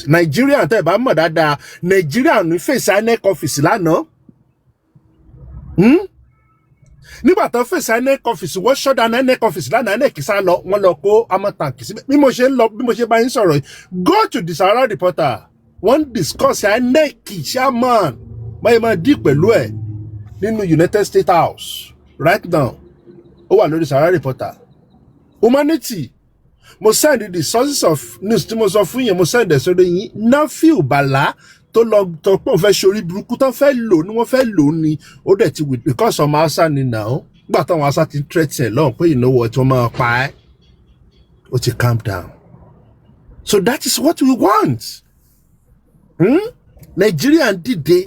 Nigeria tẹ́ bá mọ̀ dáadáa Nigeria ní face I.Nec office lánàá nígbà tó face I.Nec office wọ́n shut down I.Nec office lánàá I.Nec sá lọ wọ́n lọ kó amọ̀tànkì síbẹ̀ bí mo ṣe bá yín sọ̀rọ̀ go to the Sahara Reporter wọ́n discuss I.Nec chairman báyìí máa dí pẹ̀lú ẹ̀ nínú United States House right now ó wà lórí Sahara Reporter humanity mo send the sources of news tí mo sọ fún yẹn mo send ẹ̀ sórí yín Nafiu Bala tó lọ tó pọ̀ fẹ́ ṣorí burúkú tó fẹ́ lò ní wọ́n fẹ́ lò ní ó dẹ̀ ti with because ọmọ Hausa ni now gbà táwọn Hausa ti threaten lọ́hùn pé you know what wọ́n máa pa ẹ́ ó ti calm down so that is what we want Nigeria ń dìde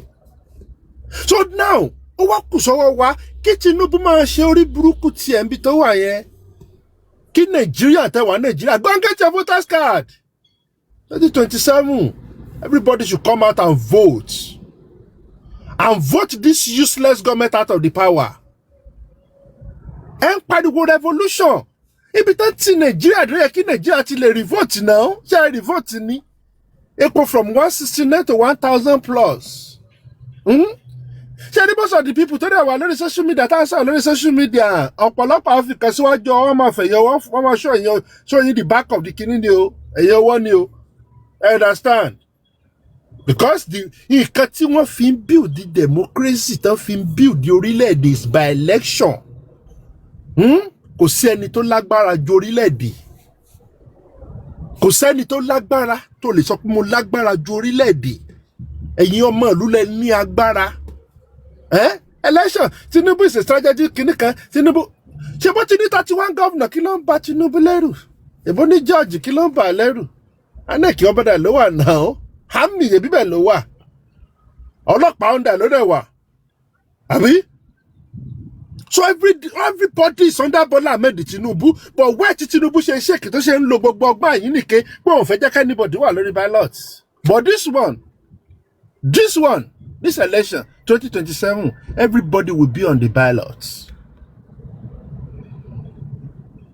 so now ó wá kù sọ́wọ́ wa kí Tinubu máa ṣe orí burúkú tiẹ̀ ń bí tó wà yẹn kí Nigeria tẹwàá Nigeria go and get your voters card 2027 everybody should come out and vote this useless government out of the power ẹ ń pariwo revolution ibi tó ti Nigeria dé kí Nigeria ti lè revolt now ṣe revolt ni epo from 169 to 1,000 plus ṣe ní most of the people tó dẹ̀ wà lórí social media tá a sọ lórí social media ọ̀pọ̀lọpọ̀ Africa síwájú ọwọ́ máa fẹ̀yẹ wọ́n máa show yín the back of the kidney ni o ẹ̀yẹ ọwọ́ ni o I understand because nǹkan tí wọ́n fi ń build the democracy tán fi ń build the orílẹ̀-èdè is by election kò sí ẹni tó lágbára ju orílẹ̀-èdè kò sẹ́ni tó lágbára tó lè sọ pé mo lágbára ju orílẹ̀-èdè ẹ̀yin ọmọ ìlú lẹ ní agbára election Tinubu is a strategy kìnnìkan Tinubu ṣe bó ti ní 31 governor kí ló ń ba Tinubu lẹ́rù èbó ní George kí ló ń bà lẹ́rù I.Nec ọbẹ̀dà ló wà náà hami ẹbí bẹ́ẹ̀ ló wà ọlọ́pàá ọ̀ndà ló dẹ̀ wà àbí so everybody is under Bola Ahmed Tinubu but where ti Tinubu ṣe ṣèkì tó ṣe ń lo gbogbo ọgbọ́n yìí nìke pé òun fẹ́ jẹ́ ká anybody wà lórí ballot but this election 2027 everybody will be on the ballot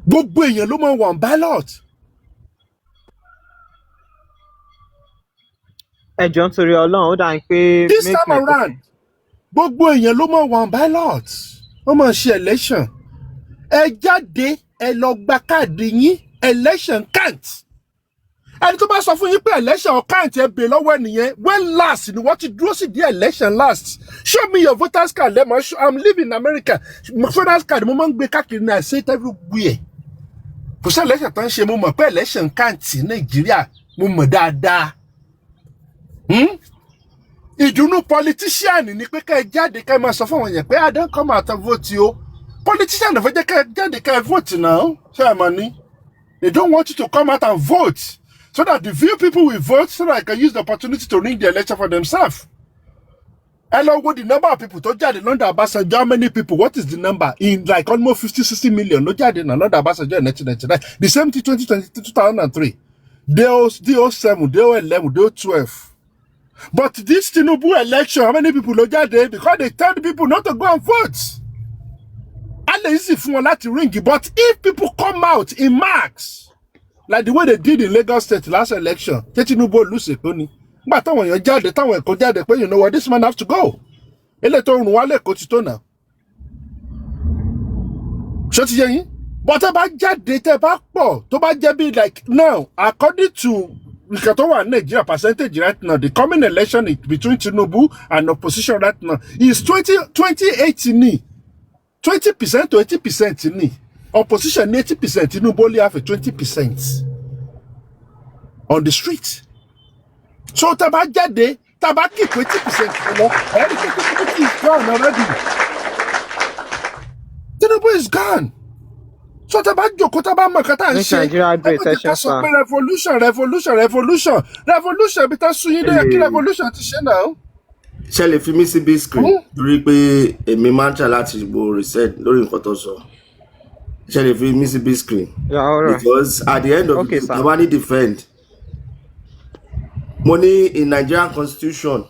gbogbo èèyàn ló mọ̀ wọ́n ballot. ẹ jọ̀ọ́ nítorí Ọlọ́run ó dà ń pé this time around gbogbo èèyàn ló mọ̀ wọ́n ballot wọ́n máa ṣe election ẹ jáde ẹ lọ gba káàdì yín election count ẹni tó bá sọ fún yín pé election count ẹ bè lọ́wọ́ ẹnìyẹn when last ni wọ́n ti dúró sí di election last show me your voters card lẹ́mọ̀ I'm living in America voters card mo máa ń gbé káàkiri náà ṣe it everywhere kò sí election tó ń ṣe mo mọ̀ pé election count Nàìjíríà mo mọ̀ dáadáa ìdùnnú politician ni pé ká ẹ jáde ká ẹ máa sọ fún àwọn yẹn pé I don't come out and vote o politician ò fẹ́ jẹ́ ká ẹ jáde ká ẹ vote now ṣé ẹ mọ̀ ni they don't want you to come out and vote so that the few people will vote so that I can use the opportunity to rig the election for themselves. ẹ lọ wo the number of people tó jáde London Obasanjo how many people what is the number in like almost 50-60 million ló jáde na London Obasanjo in 1999 the same thing 2003 they 07 they 11 they 12 but this Tinubu election how many people ló jáde because they tell the people not to go and vote and easy fún wọn láti ring but if people come out in mass like the way they did in Lagos State last election Tinubu lose it ni nígbà táwọn èèyàn jáde táwọn ẹ̀kọ́ jáde pé you know what this man have to go ilé tó rùn wálé kò ti tó náà ṣé ti yé yín but tẹ́ bá jáde tẹ́ bá pọ̀ tó bá jẹ́ bí like now according to nǹkan tó wà ní Nigeria percentage right now the coming election is between Tinubu and opposition right now is 20-80 ni 20% to 80% ni opposition 80% Tinubu only have a 20% on the street so tẹ́ bá jáde tẹ́ bá keep 20% lọ Tinubu is gone already Tinubu is gone so tẹ́ bá jókòó tẹ́ bá mọ̀ nǹkan tá à ń ṣe revolution bí tá sún yín dé kí revolution ti ṣe náà. ṣe lè fi mí sí big screen torí pé èmi máa ń try láti wo research lórí nǹkan tó sọ ṣe lè fi mí sí big screen because at the end of the day I need defend money in Nigerian constitution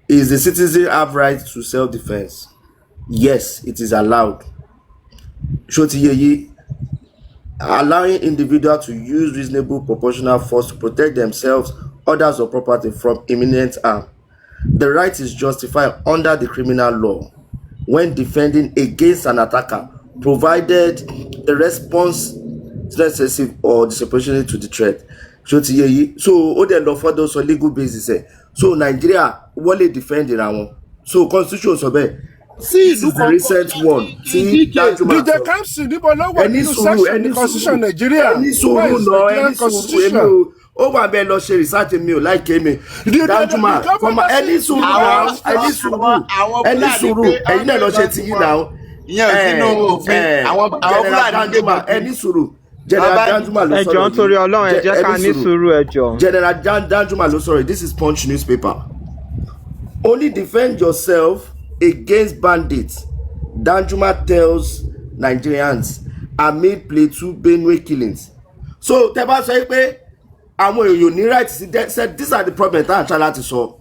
is the citizen have right to self-defense. Yes, it is allowed. Ṣó ti yé yín allowing individuals to use reasonable proportional force to protect themselves, others, or property from imminent harm. The right is justified under the criminal law when defending against an attacker, provided the response is excessive or disproportionate to the threat. So they law for those on legal basis. So Nigeria won't defend it. So constitution so bad. See, this is the recent one. See, DJ Kamsi níbo ló wà nínú section constitution Nigeria. Any sùúrù no, any sùúrù. Ó wà bẹ́ẹ̀ lọ ṣe research mi ò like me. Danjuma, from any sùúrù now, any sùúrù. Ẹ̀yin náà lọ ṣe ti yín now. Ìyẹn ò sínú òfin. Àwọn General Danjuma, any sùúrù. General Danjuma ló sọ̀rọ̀. Ẹjọ́ nítorí Ọlọ́run ẹ jẹ́ ká ní sùúrù ẹjọ́. General Danjuma ló sọ̀rọ̀. This is Punch newspaper. Only defend yourself against bandits, Danjuma tells Nigerians amid Plateau Benue killings. So Teba say pé àwọn èèyàn ní right said these are the problems that I'm trying to solve.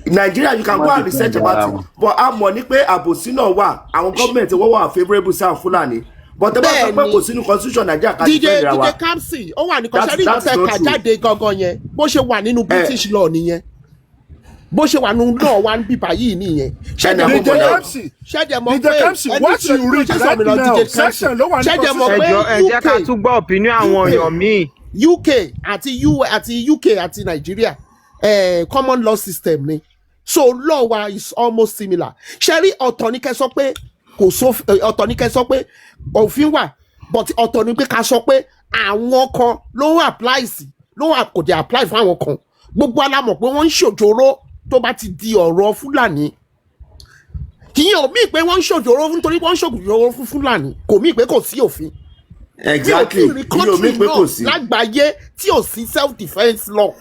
Nigeria, you can go and research about it, but our money pé àbòsí náà wà, àwọn government wọ́n wà favourable sí àwọn Fulani. But Teba sọ pé kò sínú constitution Nigeria ká defend ra wa. DJ Kamsi ó wà ní kọ́sẹ́rì ìgbésẹ̀ kàjáde gangan yẹn bó ṣe wà nínú British law nìyẹn. Bó ṣe wà nù náà wà ń bíbá yìí nìyẹn. DJ Kamsi, what you read right now, section ló wà ní constitution. Ẹ jẹ́ ká tún gbọ́ opinion àwọn èèyàn míì. UK àti Nigeria common law system ni. So law wa is almost similar. Ṣẹ́rí ọ̀tọ̀ ní kẹ́ sọ pé kò sófin, ọ̀tọ̀ ní kẹ́ sọ pé òfin wà, but ọ̀tọ̀ ní pé ká sọ pé àwọn kan ló apply sí, kò dé apply fún àwọn kan. Gbogbo alámọ̀ pé wọ́n ń ṣòjòrò tó bá ti di ọ̀rọ̀ Fúlàní. Kì í yàn mí pé wọ́n ń ṣòjòrò nítorí wọ́n ń ṣòjòrò fún Fúlàní, kò mí pé kò sí òfin. Exactly. Yóò mí pé kò sí. Lágbàáyé tí ò sí self defence law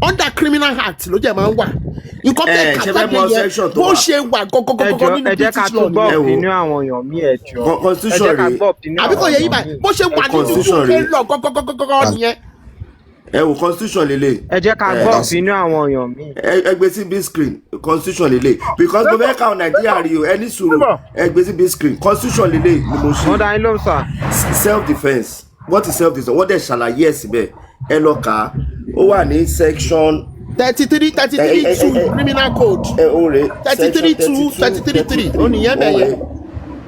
under criminal act ló jẹ́ máa ń wà. Nǹkan tẹ́ kàtàkì yẹn bó ṣe wà gọ́gọ́gọ́gọ́ nínú British law ni. Ẹ jẹ́ ká tún gbọ́ opinion àwọn èèyàn míì ẹ̀jọ̀. Constitution rẹ̀ àbí kò yẹ yí báyìí bó ṣe wà nínú UK law gọ́gọ́gọ́gọ́ nìyẹn. Ẹ wo constitution lele. Ẹ jẹ́ ká gbọ́ opinion àwọn èèyàn míì. Ẹ gbé sí big screen constitution lele because mo fẹ́ ká Nigeria rí o ẹni sùúrù ẹ gbé sí big screen constitution lele ni mo ṣe. Wọ́n dá yín lóhùn sà. Self defence, what is self defence? Wọ́n dẹ̀ ṣàlàyé ẹ̀ síbẹ̀ ẹ lọ kà á ó wà ní section 33(2) criminal code. 33(2) ó nìyẹn bẹ̀ yẹn.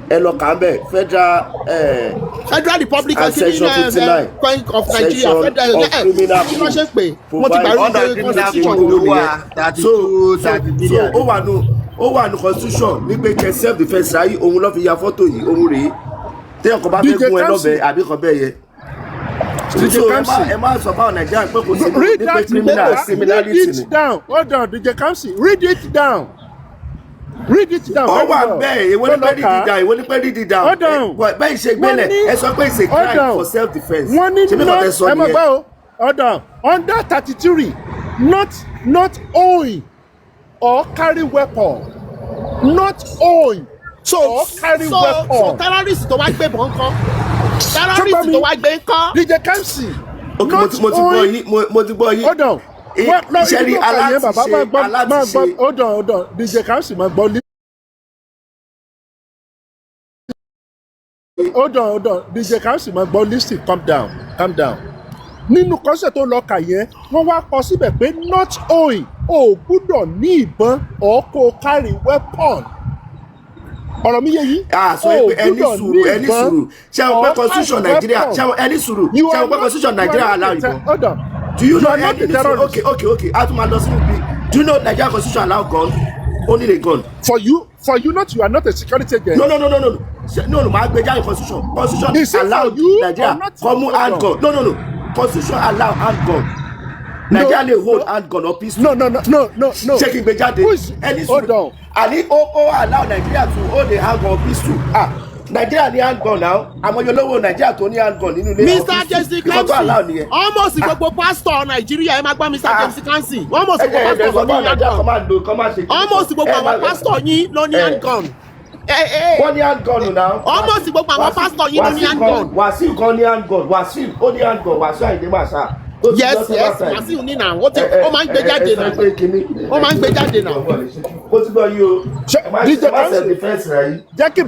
Ẹ lọ kà á bẹ̀ Federal Republic of Nigeria Federal criminal mo ti gbàgbé constitution so ó wà ní constitution ní pé kẹ self defence ráyé òun ló fi ya fọ́tò yìí òun rèé téèyàn kan bá fẹ́ gún ẹ lọ́bẹ àbí kan bẹ́ẹ̀ yẹ. Ẹ má sọ fáwọn Nàìjíríà pé kò sí ní pé criminal similarity ni. Read it down. Hold on, DJ Kamsi. Read it down. Read it down. Ó wà bẹ́ẹ̀ èwo ní pé read it down èwo ní pé read it down. Hold on. Bẹ́ẹ̀ ṣe gbélẹ̀ ẹ sọ pé it's a crime for self defence. Wọ́n ní hold on. Under 33, not own or carry weapon. Not own. So carry weapon. So terrorist tó wá gbé bọ̀ ńkọ́. Terrorist tó wá gbé ńkọ́. DJ Kamsi. Mo ti gbọ́ yín. Hold on. Ìṣẹ́rí aláṣẹ. Hold on. DJ Kamsi máa gbọ́. Hold on. DJ Kamsi máa gbọ́. Listen, calm down. Nínú kọ́sẹ̀ tó lọ kà yẹn, wọ́n wá kọ síbẹ̀ pé not own ò gbúdọ̀ ní ìbọn or kó carry weapon. Ọ̀rọ̀ mi yé yí. Sọ pé ẹni sùúrù ṣé àwọn pẹ́ constitution Nigeria ṣé àwọn ẹni sùúrù ṣé àwọn pẹ́ constitution Nigeria allow ìbọn. Do you know any terrorist? Okay. A tún máa lọ sínú bí. Do you know Nigeria constitution allow gun? Only a gun. For you not, you are not a security agent. No. No, máa gbé jáde constitution. Constitution allow Nigeria common handgun. No. Constitution allow handgun. Nigeria lè hold handgun or pistol. No. Ṣé kí n gbé jáde? Ẹni sùúrù. Àní ó allow Nigeria to hold a handgun or pistol. Nigeria ní handgun now. Àwọn olówó Nigeria tó ní handgun nínú ilé. Mr. Jesse Kamsi almost gbogbo pastor Nigeria ẹ máa gbọ́ Mr. Jesse Kamsi almost gbogbo pastor ló ní handgun. Almost gbogbo àwọn pastor yín ló ní handgun. Wọ́n ní handgun now. Almost gbogbo àwọn pastor yín ló ní handgun. Wàsíù kan ní handgun. Wàsíù ó ní handgun. Wàsíù Àyìndé Màṣá. Yes, Wàsíù ní náà ó máa ń gbé jáde náà. Ó máa ń gbé jáde náà. Ó ti gbọ́ yí o. DJ Kamsi jẹ́ kí n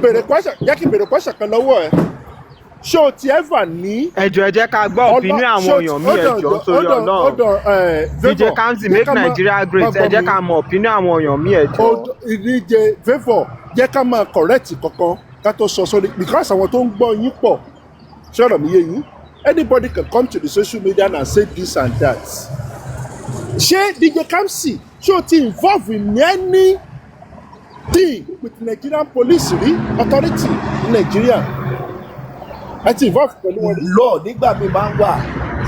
bèrè question kan lọ́wọ́ ẹ. ṣé o ti ever ní. ẹ jẹ́ ká gbọ́ opinion àwọn èèyàn mi ẹ jọ̀ọ́ torí Ọlọ́run. DJ Kamsi make Nigeria great ẹ jẹ́ ká mọ opinion àwọn èèyàn mi ẹ jọ̀ọ́. DJ Favour jẹ́ ká máa correct kankan ká tó sọ sórí because àwọn tó ń gbọ́ yín pọ̀ ṣé ọ̀rọ̀ mi yé yín anybody can come to the social media and say this and that. Ṣé DJ Kamsi ṣé o ti involve in any thing with Nigerian police rí authority in Nigeria? I ti involve pẹ̀lú wọn. Law nígbà mi máa ń wà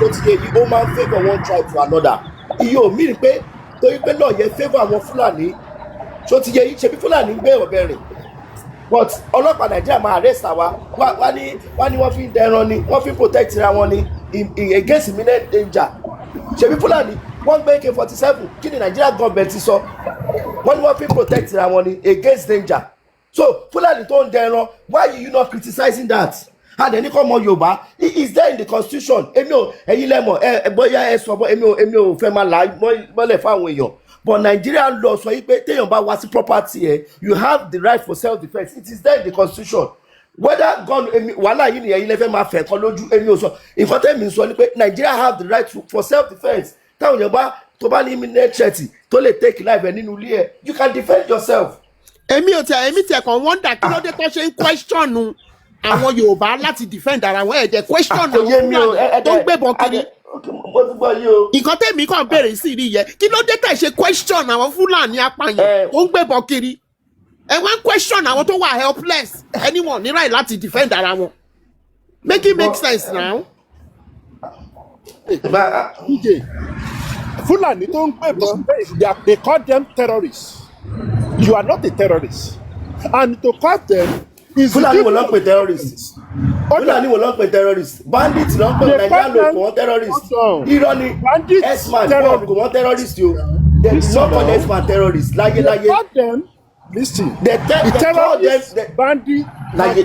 tó ti yẹ yìí ó máa ń favour one tribe to another. Iye omi rí pé torí pé law yẹn favour àwọn Fúlàní tó ti yẹ yìí ṣebí Fúlàní gbé ọ̀bẹ rìn but ọlọ́pàá Nàìjíríà máa arrest àwa wá ní wọ́n fi ń dẹran ni wọ́n fi ń protect ra wọn ni against imminent danger ṣebí Fúlàní wọ́n gbé AK-47 kí ni Nigeria government ti sọ wọ́n ní wọ́n fi ń protect ra wọn ni against danger so Fúlàní tó ń dẹran why you not criticizing that and ẹni kọ́ mọ Yorùbá it is there in the constitution èmi ò ẹ̀yin lẹ́mọ̀ bóyá ẹ sọ bọ́ èmi ò fẹ́ máa là mọ́lẹ̀ fáwọn èèyàn but Nigerian law sọ yìí pé téèyàn bá wá sí property ẹ you have the right for self-defence it is there in the constitution whether gun wàhálà yìí nìyẹn ilé fẹ́ máa fẹ̀ kan lójú èmi ò sọ nǹkan tẹ́mi sọ ni pé Nigeria have the right for self-defence táwọn èèyàn bá tó bá ní imminent threat tó lè take life ẹ nínú ilé ẹ you can defend yourself. èmi tiẹ̀ kàn wọ́ndà kí ló dé tó ṣe ń question àwọn Yorùbá láti defend ara wọn ẹ̀jẹ̀ question àwọn Fúlàní tó ń gbébọn kiri nǹkan tẹ̀mí kàn béèrè sí rí yẹ kí ló dé tẹ̀ ṣe question àwọn Fúlàní apààyàn tó ń gbébọn kiri ẹ wá ń question àwọn tó wà helpless anyone ní right láti defend ara wọn make it make sense now. DJ Fúlàní tó ń gbébọn they call them terrorists you are not a terrorist and to call them. Fúlàní wo ló ń pè terrorist Fúlàní wo ló ń pè terrorist bandit ló ń pè Nàìjíríà ló kò wọ́n terrorist irọ́ ni S-man wọ́n kò wọ́n terrorist o they no call S-man terrorist láyéláyé the terrorist bandit láyé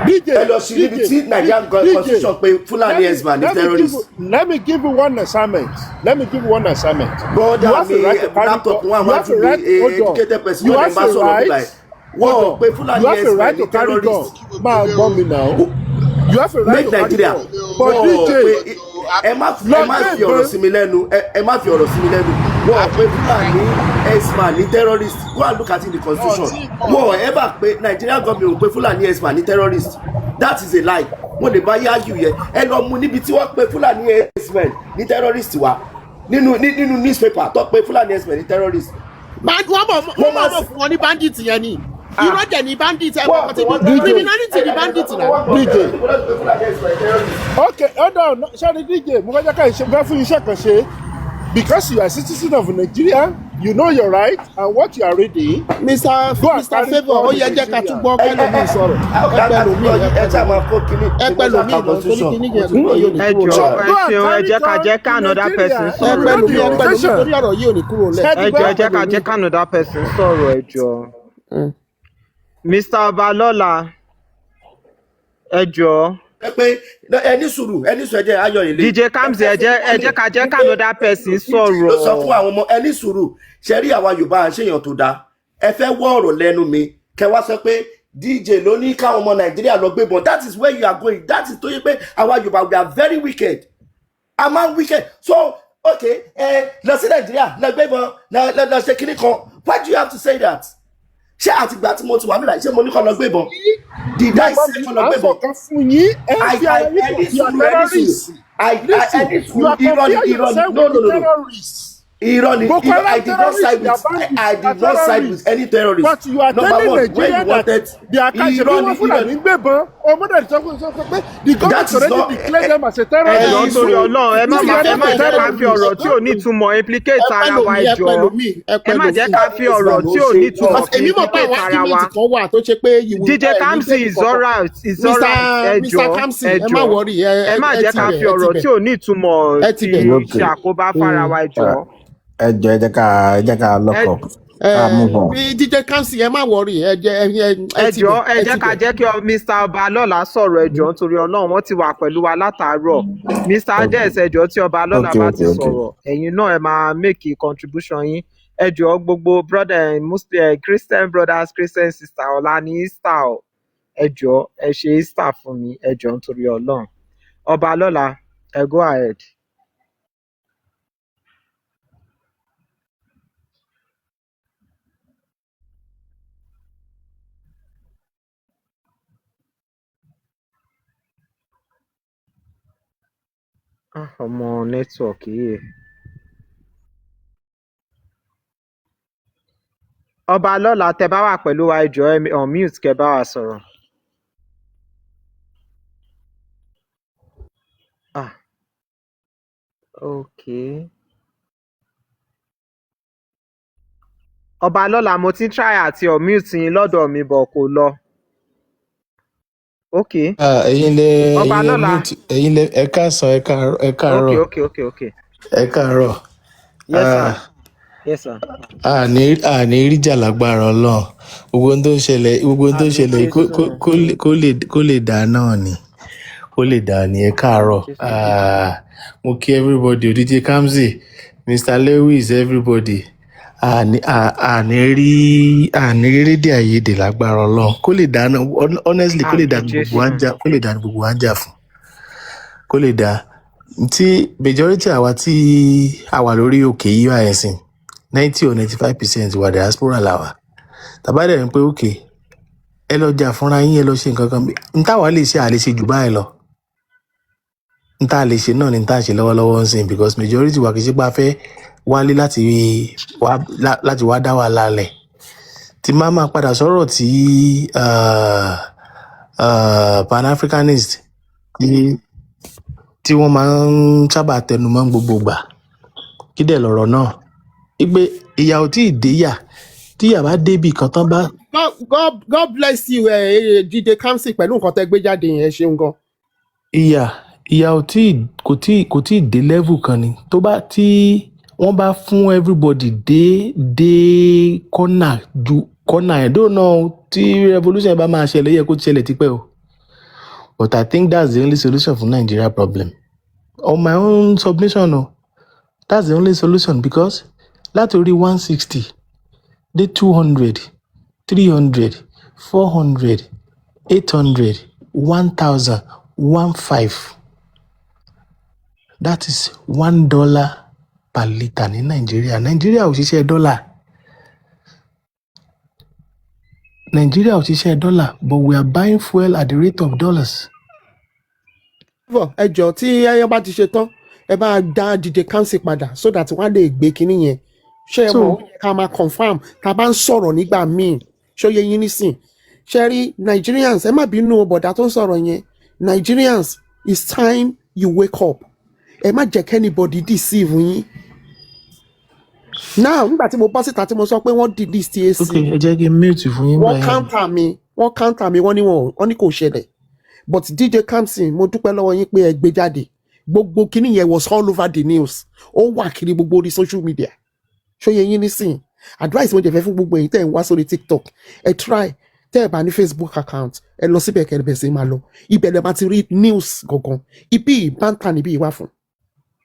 ẹ lọ sí níbi tí Nigerian constitution pé Fúlàní S-man ni terrorist. Let me give you one assignment. Brother mi laptop wọn àwọn tún bí educated person yóò lè bá sọ̀rọ̀ bí like. Whoa, you have a right to carry gun. Ma gbọ́ mi now. You have a right to carry gun. But DJ, ẹ má fi ọ̀rọ̀ sí mi lẹ́nu. Wọ́n pé Fúlàní S-man ní terrorist. Go and look at it in the constitution. Wọ́n ẹ bá pé Nigerian government pé Fúlàní S-man ní terrorist. That is a lie. Wọ́n lè bá yáàgì yẹn. Ẹ lọ mú níbi tí wọ́n pé Fúlàní S-man ní terrorist wa. Nínú newspaper tó pé Fúlàní S-man ní terrorist. Wọ́n máa fún wọn ní bandit yẹn ni. Irọ́ jẹ̀ ní bandit ẹ̀ wọ́n ti ní criminality ní bandit náà. DJ okay hold on sorry DJ mo fẹ́ jẹ́ ká ìṣe fún iṣẹ́ kan ṣe because you are a citizen of Nigeria you know your right and what you are reading. Mr. Favour ó yẹ jẹ́ ká tún gbọ́ kẹ́lòmíì sọ̀rọ̀ ẹgbẹ́lòmíì lọ torí kíní yẹn ló yóò ní kúrò lẹ̀. ẹ jẹ́ ká jẹ́ ká another person sọ̀rọ̀ ẹgbẹ́lòmíì torí ọ̀rọ̀ yìí ò ní kúrò lẹ̀. ẹ jẹ́ ká jẹ́ ká another person sọ̀rọ̀ ẹ jọ̀ọ́. Mr. Balola ẹ jọ̀ọ́. pé ẹni sùúrù ẹjẹ ayọ̀ ilé. DJ Kamsi ẹ jẹ́ ká jẹ́ ká another person sọ̀rọ̀. ló sọ fún àwọn ọmọ ẹni sùúrù ṣe rí àwa Yorùbá à ń ṣèyàn tó dáa ẹ fẹ́ wọ́ ọ̀rọ̀ lẹ́nu mi kẹ wá sọ pé DJ ló ní káwọn ọmọ Nàìjíríà lọ gbébọn that is where you are going that is tó yẹ pé àwa Yorùbá we are very wicked a máa ń wicked so okay lọ sí Nàìjíríà lọ gbébọn lọ ṣe kíní kan why do you have to say that? Ṣé àtìgbà tí mo ti wà mí láì ṣé mo ní kọ́ lọ gbébọn? Did I say kọ́ lọ gbébọn? Irọ́ ni I did not side with any terrorist. But you are telling Nigeria that they are catching Fúlàní gbébọn ọmọdé ìsọkúnsọ pé the government already declared them as a terrorist. Ẹ lọ sórí Ọlọ́run ẹ má jẹ́ ká fi ọ̀rọ̀ tí ò ní ìtumọ̀ implicate ara wa jọ ẹ má jẹ́ ká fi ọ̀rọ̀ tí ò ní ìtumọ̀ implicate ara wa. DJ Kamsi is alright ẹ má jẹ́ ká fi ọ̀rọ̀ tí ò ní ìtumọ̀ ti àkóbá fara wa jọ. Ẹ jẹ́ ká lock up. DJ Kamsi ẹ má worry ẹ jẹ́ ká jẹ́ kí Mr. Balola sọ̀rọ̀ ẹ jọ̀ọ́ nítorí Ọlọ́run wọ́n ti wà pẹ̀lú wa látàárọ̀. Mr. Ades ẹ jọ̀ọ́ tí Balola bá ti sọ̀rọ̀ ẹ̀yin náà ẹ máa make contribution yín ẹ jọ̀ọ́ gbogbo brother Muslim Christian brothers Christian sister ọ̀la ní Easter ẹ jọ̀ọ́ ẹ ṣe Easter fún mi, ẹ jọ̀ọ́ nítorí Ọlọ́run. Ọba lọ́la, ẹ go ahead. Ọmọ network yìí. Ọba lọ́la, tẹ bá wà pẹ̀lú wa, ẹ jọ̀ọ́ ẹ unmute kẹ́ bá wa sọ̀rọ̀. Okay. Ọba lọ́la, mo ti ń try àti unmute yín lọ́dọ̀ mi bọ̀ kò lọ. Okay. ẹ̀yin lẹ Ọba ẹ̀yin lẹ lọ́la. mute ẹ̀yin lẹ ẹ káàsán ẹ káàárọ̀ Okay. ẹ káàárọ̀. Yes sir. Yes sir. àní ríjà lágbára Ọlọ́run gbogbo ohun tó ń ṣẹlẹ̀ kó lè dá náà ni kó lè dá ní ẹ káàárọ̀. Mo kí everybody DJ Kamsi Mr Lewis everybody àní rí rédíò àyèdè lágbára Ọlọ́run kó lè dá náà honestly kó lè dá ní gbogbo wa ń jà fún kó lè dá tí majority àwa tí a wà lórí òkè yíyọ àyẹ̀sìn 90 or 95% wà diaspora làwà tàbá dẹ̀ ń pé òkè ẹ lọ jà fúnra yín ẹ lọ ṣe nǹkan kan n táwa lè ṣe àlè ṣe jù báyìí lọ n tá lè ṣe náà ni n tá ṣe lọ́wọ́lọ́wọ́ ń sìn because majority wa kì í ṣe pé a fẹ́ wálé láti wá dá wa lálẹ̀ tí máa padà sọ̀rọ̀ tí pan-africanist tí wọ́n máa ń sábà tẹnumọ́ gbogbo gbà kí dẹ̀ lọ̀rọ̀ náà ìgbé ìyà ò tí ì déyà tí ìyà bá débi kan tán bá. God bless you Jídé Kamsi pẹ̀lú nǹkan tẹ́ gbé jáde yẹn ṣeun gan. ìyà kò tí ì dé level kan ni tó bá tí wọ́n bá fún everybody dé corner ju corner ẹ̀ dóò náà tí revolution bá máa ṣẹlẹ̀ yẹ kó ṣẹlẹ̀ tipẹ́ o but I think that's the only solution for Nigeria problem on my own submission o that's the only solution because láti orí 160 dé 200 300 400 800 1000 15 that is $1 per litre ní Nàìjíríà ò ṣiṣẹ́ dọ́là but we are buying fuel at the rate of dollars. ẹ jọ̀ọ́ tí ẹyẹ bá ti ṣe tán ẹ bá dá DJ Kamsi padà so that wọ́n á lè gbé kinní yẹn ṣé ẹ mọ̀ ká máa confam tá a bá ń sọ̀rọ̀ nígbà míì ṣó yẹ yín nísìn ṣe rí Nigerians ẹ má bínú bọ̀dá tó ń sọ̀rọ̀ yẹn Nigerians it's time you wake up ẹ má jẹ́ kẹ́nibọ̀dì deceive yín now nígbà tí mo bọ́ síta tí mo sọ pé wọ́n delete TAC ẹ jẹ́ kí n mute fún yín báyìí wọ́n counter mi wọ́n ní kò ṣẹlẹ̀ but DJ Kamsi mo dúpẹ́ lọ́wọ́ yín pé ẹ gbé jáde gbogbo kinní yẹn was all over the news ó wà kiri gbogbo orí social media ṣó yẹ yín nísìn advice mo jẹ fẹ́ fún gbogbo èyí tẹ́ ẹ̀ ń wá sórí TikTok ẹ try tẹ́ ẹ̀ bá ní Facebook account ẹ lọ síbẹ̀ kẹ́ ẹ bẹ̀ sí máa lọ ibẹ̀ lẹ́ bá ti rí news gangan ibi ìbáǹtà níbí ìwà fún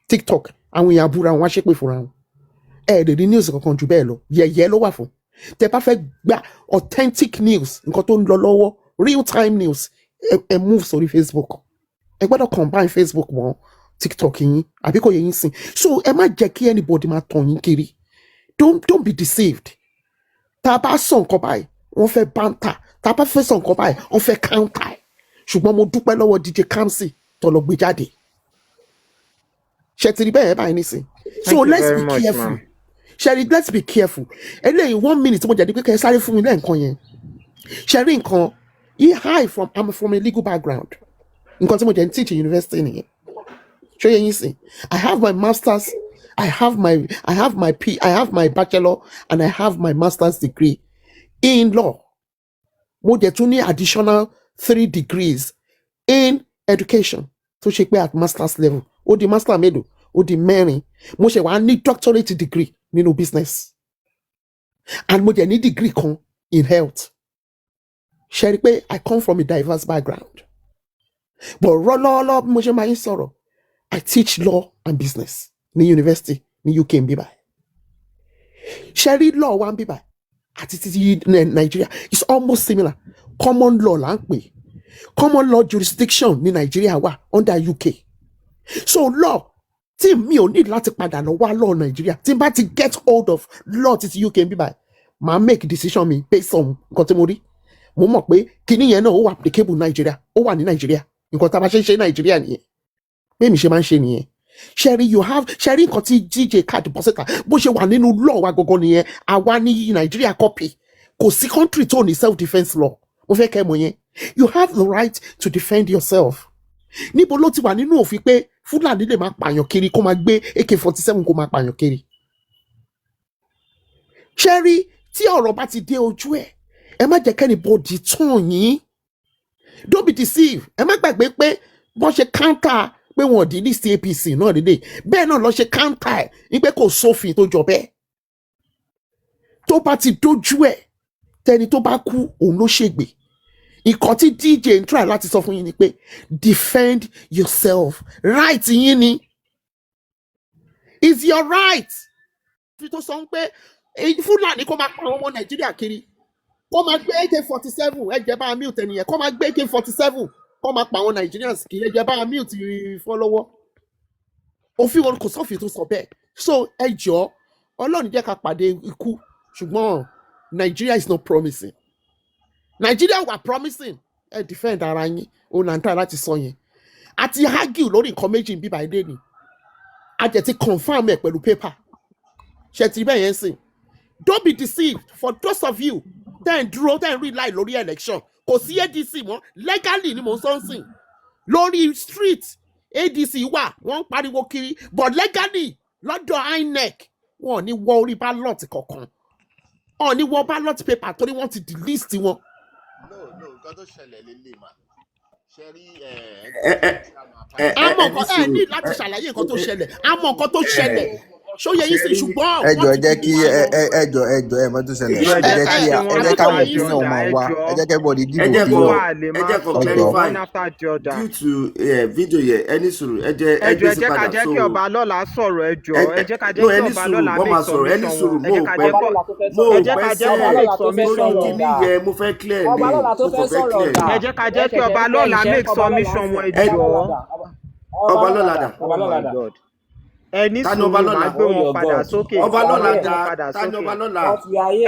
TikTok àwọn èèyàn abúra wọn wá ṣépè fúnra wọn ẹ lè rí news kankan jù bẹ́ẹ̀ lọ yẹ̀yẹ́ ló wà fún tẹ́ bá fẹ́ gba authentic news nǹkan tó ń lọ lọ́wọ́ real time news ẹ move sórí Facebook ẹ gbọ́dọ̀ combine Facebook mọ́ TikTok yín àbí kò yẹ yín sìn so ẹ má jẹ́ kí anybody máa tàn yín kiri don't be deceived tá a bá sọ nǹkan báyìí wọ́n fẹ́ banter tá a bá fẹ́ sọ nǹkan báyìí wọ́n fẹ́ counter ṣùgbọ́n mo dúpẹ́ lọ́wọ́ DJ Kamsi tó lọ gbé jáde ṣe ti rí bẹ́ẹ̀ báyìí nísìn so let's be careful ṣẹ́rí let's be careful eléyìí 1 minute mo jẹ́ ní pé kẹ́ ẹ sáré fún mi lẹ́ẹ̀kan yẹn ṣẹ́rí nǹkan I'm from a legal background nǹkan tí mo jẹ́ ní teach university nìyẹn ṣé yẹn yín sìn I have my masters I have my bachelor and I have my master's degree in law mo dẹ̀ tún ní additional 3 degrees in education tó ṣe pé at master's level ó di master mélòó ó di 4 mo ṣe wá ní doctorate degree nínú business and mo dẹ̀ ní degree kan in health ṣe rí pé I come from a diverse background but rọ́lọ́ọ́lọ́ bí mo ṣe máa ń sọ̀rọ̀ I teach law and business ní university ní UK ń bíbá ṣe rí law wa ń bíbá àti títí Nigeria is almost similar. Common law là ń pè. Common law jurisdiction ní Nigeria wà under UK. So law tí mi ò need láti padà lọ wá law Nigeria. Tí n bá ti get hold of law títí UK bí báyìí, màá make decision mi based on nǹkan tí mo rí. Mo mọ̀ pé kíní yẹn náà ó wà applicable Nigeria. Ó wà ní Nigeria. Nǹkan tá a bá ṣe ń ṣe Nigeria nìyẹn. Bẹ́ẹ̀ mi ṣe máa ń ṣe nìyẹn. Sherry, Sherry nǹkan tí DJ card depositor bó ṣe wà nínú law wa gangan nìyẹn. Àwa ní Nigeria copy. Kò sí country tó ní self defence law. Mo fẹ́ kẹ́ mọ̀ yẹn. You have the right to defend yourself. Níbo ló ti wà nínú òfin pé Fúlàní lè máa pààyàn kiri kó máa gbé AK-47 kó máa pààyàn kiri. Sherry, tí ọ̀rọ̀ bá ti dé ojú ẹ̀, ẹ má jẹ́ kẹ́nìbọ̀dì tàn yín. Don't be deceived. Ẹ má gbàgbé pé wọ́n ṣe counter pé wọn ò di list APC náà dédé. Bẹ́ẹ̀ náà lọ ṣe counter ẹ̀ ní pé kò sófin tó jọ bẹ́ẹ̀. Tó bá ti dójú ẹ̀, tẹni tó bá kú òun ló ṣègbè. Ìkan tí DJ ń try láti sọ fún yín ni pé defend yourself. Right yín ni. It's your right. Fi tó sọ pé Fúlàní kó máa pa àwọn ọmọ Nàìjíríà kiri. Kó máa gbé AK-47 ẹ̀jẹ̀ bá mute ẹnìyẹn. Kó máa gbé AK-47 kó máa pa àwọn Nigerians kiri ẹ̀jẹ̀ bá mute fọ́ lọ́wọ́. Òfin wọn kò sọ́fin tó sọ bẹ́ẹ̀. So ẹ jọ̀ọ́, Ọlọ́run jẹ́ ká pàdé ikú. Ṣùgbọ́n Nigeria is not promising. Nigeria were promising. Ẹ defend ara yín. Òun là ń tà láti sọ yẹn. A ti argue lórí nǹkan méjì bíbá ẹdẹ ni. A jẹ́ ti confirm ẹ̀ pẹ̀lú paper. Ṣé ti bẹ́ẹ̀ yẹn sìn? Don't be deceived. For those of you then rely lórí election. Kò sí ADC mọ́. Legally ni mo sọ ń sìn. Lórí street ADC wà. Wọ́n ń pariwo kiri. But legally lọ́dọ̀ I.Nec wọn ò ní wọ orí ballot kankan. Wọn ò ní wọ ballot paper torí wọ́n ti delist wọn. No, nǹkan tó ṣẹlẹ̀ lélẹ̀ mà. Ṣé rí àmọ́ nǹkan ẹ ní láti ṣàlàyé nǹkan tó ṣẹlẹ̀. Àmọ́ nǹkan tó ṣẹlẹ̀. Ṣó yẹ yín sí ṣùgbọ́n. Ẹjọ́ ẹ jẹ́ kí ẹ mọ̀ tó ṣẹlẹ̀. Ẹ jẹ́ káwọn opinion máa wá. Ẹ jẹ́ kẹ́bọ̀dì give opinion. Ẹ jẹ́ kó clarify due to video yẹn ẹni sùúrù ẹ jẹ́ ká jẹ́ kí ọba lọ́la sọ̀rọ̀ ẹjọ́. Ẹ jẹ́ ká jẹ́ kí ọba lọ́la make submission. Ẹ jẹ́ ká jẹ́ kí make submission wọn. Mo fẹ́ clear ni. Ẹ jẹ́ ká jẹ́ kí ọba lọ́la make submission wọn ẹjọ́. Ọba lọ́la dà. Ẹni sùúrù máa gbé wọn padà sókè. Ọba lọ́la dà. Tani ọba lọ́la.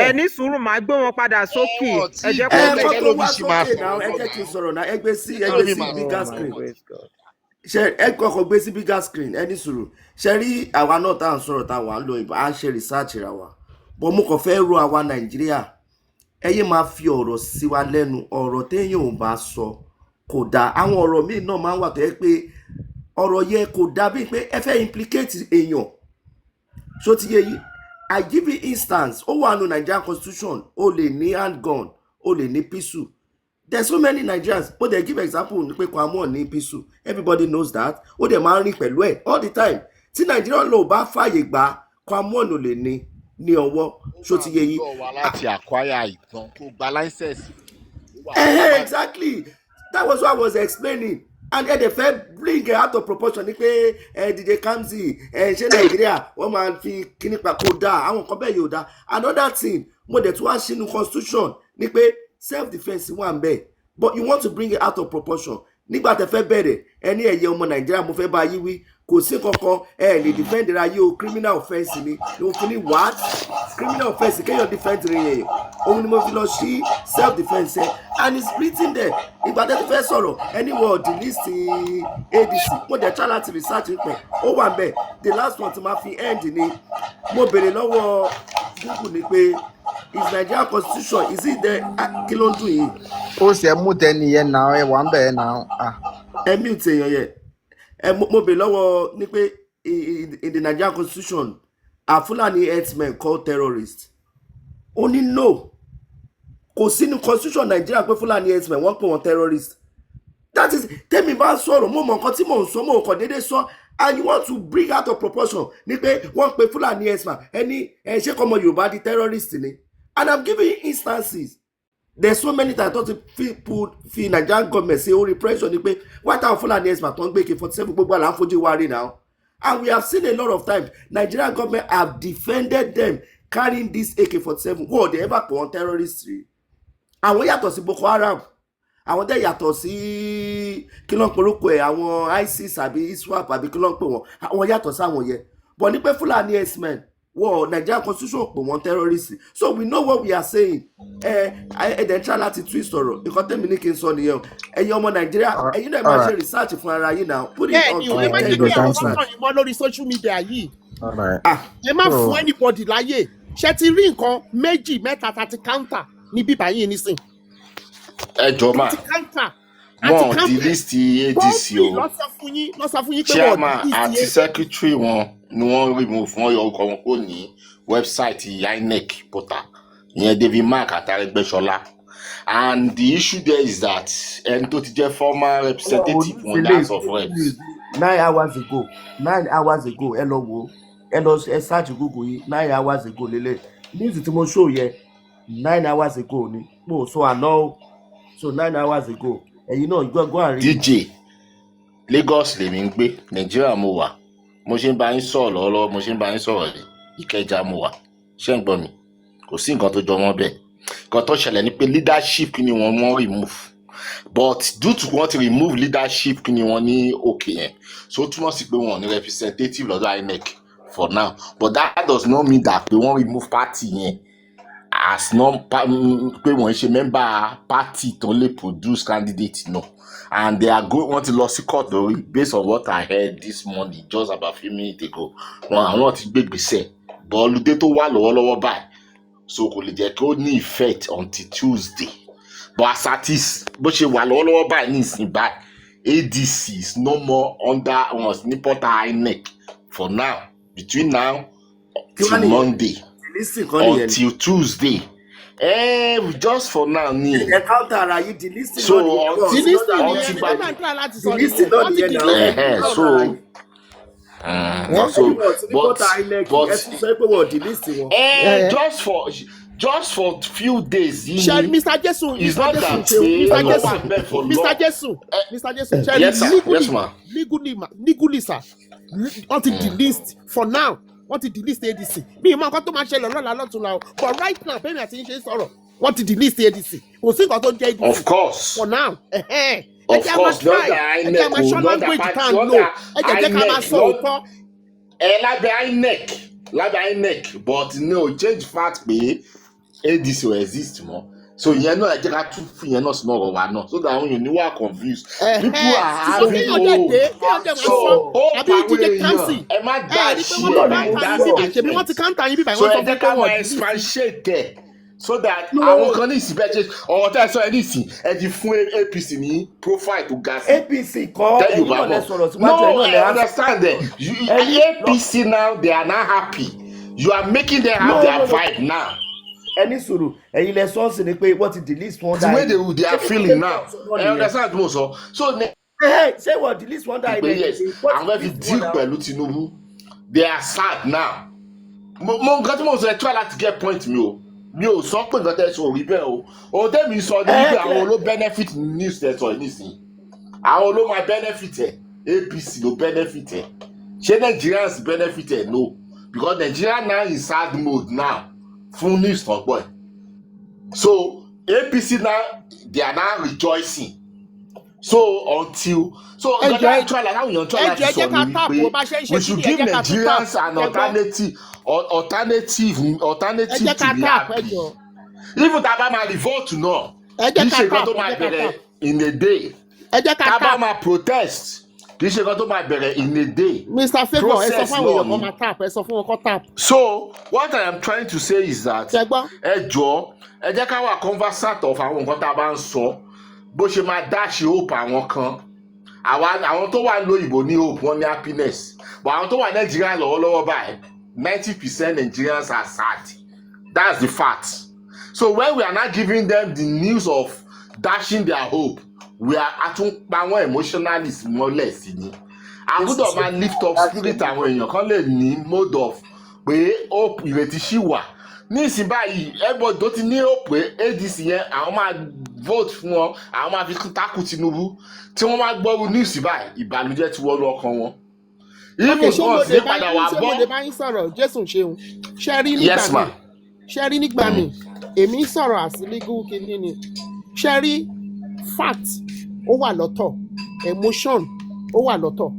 Ẹni sùúrù máa gbé wọn padà sókè. Ẹ jẹ́ kó wá sókè náà. Ẹ jẹ́ kí n sọ̀rọ̀ náà. Ẹ gbé sí bigger screen. Ṣé ẹ kọ́kọ́ gbé sí bigger screen ẹni sùúrù. Ṣé rí àwa náà tá à ń sọ̀rọ̀ tá à wà ń lo ìbá à ń ṣe research ra wa. Bọ́ mo kàn fẹ́ ro àwa Nàìjíríà. Ẹ yé máa fi ọ̀rọ̀ sí wa lẹ́nu. Ọ̀rọ̀ téèyàn ò bá sọ kò dáa. Àwọn ọ̀rọ̀ míì náà máa ń wà tó yẹ pé ọ̀rọ̀ yẹ kò dàbí pé ẹ fẹ́ implicate èèyàn. So ti yé yìí, I give you instance, ó wà nínú Nigerian constitution, ó lè ní handgun, ó lè ní pistol. There's so many Nigerians, but they give example ní pé Kwamo ní pistol. Everybody knows that. Ó dẹ̀ máa ń rìn pẹ̀lú ẹ̀ all the time. Tí Nigerian law bá fàyè gbà, Kwamo ló lè ní ọwọ́. So ti yé yìí. Ó wà láti acquire ìtàn kó gba license. Exactly. That was what I was explaining. And they fẹ́ bring it out of proportion ní pé DJ Kamsi ṣé Nàìjíríà wọ́n máa fi kíní pa kó dáa àwọn nǹkan bẹ́ẹ̀ yóò dáa. Another thing mo dẹ̀ tún wá sínú constitution ní pé self defence wà ń bẹ̀ but you want to bring it out of proportion. Nígbà tẹ́ fẹ́ bẹ̀rẹ̀ ẹni ẹ̀yẹ ọmọ Nàìjíríà mo fẹ́ bá yí wí kò sí kankan lè defend ra yí o criminal offence ni mo fi ní what criminal offence kéèyàn defend rẹ̀ yẹn òun ni mo fi lọ sí self defence and it's written there. Ìgbà tẹ́ ti fẹ́ sọ̀rọ̀ any word the list ADC mo dẹ̀ try láti research pẹ̀ ó wà bẹ́ẹ̀. The last one tí ma fi end ni mo béèrè lọ́wọ́ Google ni pé is Nigeria constitution is it there kí ló ń dùn yìí. Ó ṣe mú tẹni yẹn náà ẹ wà ń bẹ̀ náà. Ẹ mute èèyàn yẹn. Mo béèrè lọ́wọ́ ní pé in the Nigerian constitution are Fulani herdsmen called terrorists. Ó ní no. Kò sínú constitution Nigeria pé Fulani herdsmen wọ́n pè wọ́n terrorists. That is tẹ́mi bá sọ̀rọ̀ mo mọ̀ nǹkan tí mò ń sọ mo kàn déédéé sọ and you want to bring out of proportion ní pé wọ́n pe Fulani herdsmen ẹni ṣé kọ́mọ Yorùbá di terrorist ni. And I'm giving you instances. There's so many times I thought people feel Nigerian government say oh repression ni pé why táwọn Fulani herdsmen tó ń gbé AK-47 gbogbo àlà ń fojú wa rí now. And we have seen a lot of times Nigerian government have defended them carrying this AK-47 wọ́n dey ever pọ̀ on terrorists rí àwọn yàtọ̀ sí Boko Haram àwọn dẹ̀ yàtọ̀ sí kí ló ń porúkọ ẹ̀ àwọn ISIS àbí ISWAP àbí kí ló ń pè wọ́n àwọn yàtọ̀ sáwọn yẹn but ní pé Fúlàní herdsmen wọ́n Nigerian constitution pè wọ́n terrorists so we know what we are saying ẹ̀ẹ́dẹ̀ try láti twist ọ̀rọ̀ nǹkan tẹ́mi ní kí n sọ nìyẹn ẹ̀yin ọmọ Nàìjíríà ẹ̀yin náà máa ṣe research fún ara yín náà put it on your head ẹ má lórí social media yìí ẹ má fún anybody láyè ṣe ti rí nǹkan méjì mẹ́ta tàti counter ní bíbá yìí nísìn. ẹ jọ máa wọn di list ADC o chairman àti secretary wọn ni wọ́n remove wọn yọ ọkọ wọn kò ní website I.Nec portal ìyẹn David Mark àti Arẹ́gbẹ́ṣọlá and the issue there is that ẹni tó ti jẹ́ former representative on the House of Reps. 9 hours ago ẹ lọ wo ẹ search Google yìí 9 hours ago lélẹ̀ news tí mo show yẹ 9 hours ago ni mo so àná so 9 hours ago ẹ̀yin náà go and read. DJ Lagos lèmi ń gbé Nàìjíríà mo wà mo ṣe ń bá yín sọ̀rọ̀ lọ́wọ́lọ́wọ́ mo ṣe ń bá yín sọ̀rọ̀ rẹ̀ Ìkẹjà mo wà ṣé ń gbọ́ mi kò sí nǹkan tó jọ wọ́n bẹ́ẹ̀ nǹkan tó ṣẹlẹ̀ ni pé leadership ni wọ́n remove but due to wọ́n ti remove leadership ni wọ́n ní òkè yẹn so ó túmọ̀ sí pé wọ́n ní representative lọ́dọ̀ I.Nec for now but that does not mean that pé wọ́n remove party yẹn as non pé wọ́n ṣe member party tó lè produce candidate no and they are going wọ́n ti lọ sí court lórí based on what I heard this morning just about a few minutes ago àwọn ti gbé gbèsè bọ́ọ̀lùdé tó wà lọ́wọ́lọ́wọ́ báyìí so kò lè jẹ́ kí ó ní effect until Tuesday but as at is bó ṣe wà lọ́wọ́lọ́wọ́ báyìí ní ìsìn báyìí ADC is no more under ní portal I.Nec for now between now till Monday until Tuesday just for now ni so just for few days Mr. Jesu it's not that Mr. Jesu yes ma legally sir until the list for now wọ́n ti delist ADC bí ìmọ̀ nǹkan tó máa ṣẹlẹ̀ lọ́la lọ́tùnla o but right now bẹ́ẹ̀ ni àti ń ṣe sọ̀rọ̀ wọ́n ti delist ADC kò sí nǹkan tó ń jẹ́ ADC of course for now of course not that I.Nec o not that part not that I.Nec lábẹ́ I.Nec but no change fact pé ADC will exist more so yẹn náà ẹ jẹ́ ká tún fi yẹn náà sínú ọ̀rọ̀ wa náà so that àwọn èèyàn ní wà confused people are having ẹ má dá ṣe so ẹ jẹ́ ká máa expatiate so that àwọn kan ní ìsìn bẹ́ẹ̀ ṣe ọ̀rọ̀ tẹ́ ẹ sọ ẹ ní ìsìn ẹ ti fún APC ní profile to gas APC kọ́ ẹ̀yin náà lẹ sọ̀rọ̀ síwájú no I understand them APC now they are not happy you are making them have their vibe now. Any sùúrù ẹ̀yin lẹ sọ sí ni pé wọ́n ti delete one die. The way they are feeling now I understand mo sọ so ṣé wọ́n delete one die. Yes àwọn fi deal pẹ̀lú Tinubu they are sad now mo nǹkan tí mo sọ ẹ try láti get point mi ò sọ pé nǹkan tẹ́ sọ rí bẹ́ẹ̀ o ohun tẹ́mi sọ ní pé àwọn ló benefit news tẹ́ sọ nísìnyí àwọn ló máa benefit ẹ̀ APC ló benefit ẹ̀ ṣé Nigerians benefit ẹ̀ no because Nigeria now is sad mode now fún news tó gbọ́ ẹ̀ so APC now they are now rejoicing so until so nǹkan tí àwọn èèyàn láti sọ ní wípé we should give Nigerians an alternative to be happy even tá a bá máa revolt náà kì í ṣe nǹkan tó máa bẹ̀rẹ̀ in a day tá a bá máa protest kì í ṣe nǹkan tó máa bẹ̀rẹ̀ in a day. Mr. Favour ẹ sọ fún àwọn èèyàn kan máa tap ẹ sọ fún wọn kan tap. So what I am trying to say is that ẹ jọ̀ọ́ ẹ jẹ́ ká wà conversant of àwọn nǹkan tá a bá ń sọ bó ṣe máa dash hope àwọn kan àwọn tó wà lóyìnbó ní hope wọn ní happiness but àwọn tó wà Nàìjíríà lọ́wọ́lọ́wọ́ báyìí 90% Nigerians are sad that's the fact so when we are not giving them the news of dashing their hope we are àtúnpa wọn emotionally mọ́lẹ̀ sí ni àgùdọ̀ máa lift up spirit àwọn èèyàn kan lè ní mode of pé hope ìrètí ṣì wà ní ìsìn báyìí everybody tó ti ní hope pé ADC yẹn àwọn máa vote fún wọn àwọn máa fi takú Tinubu tí wọ́n máa gbọ́rú news báyìí ìbànújẹ́ ti wọ́n lọ ọkàn wọn. ṣé mo lè bá yín sọ̀rọ̀ Jésù ṣeun ṣe rí nígbà Ṣẹ́rí nígbà míì, èmi sọ̀rọ̀ as legal kìíní ni. Ṣẹ́rí fact ó wà lọ́tọ̀, emotion ó wà lọ́tọ̀.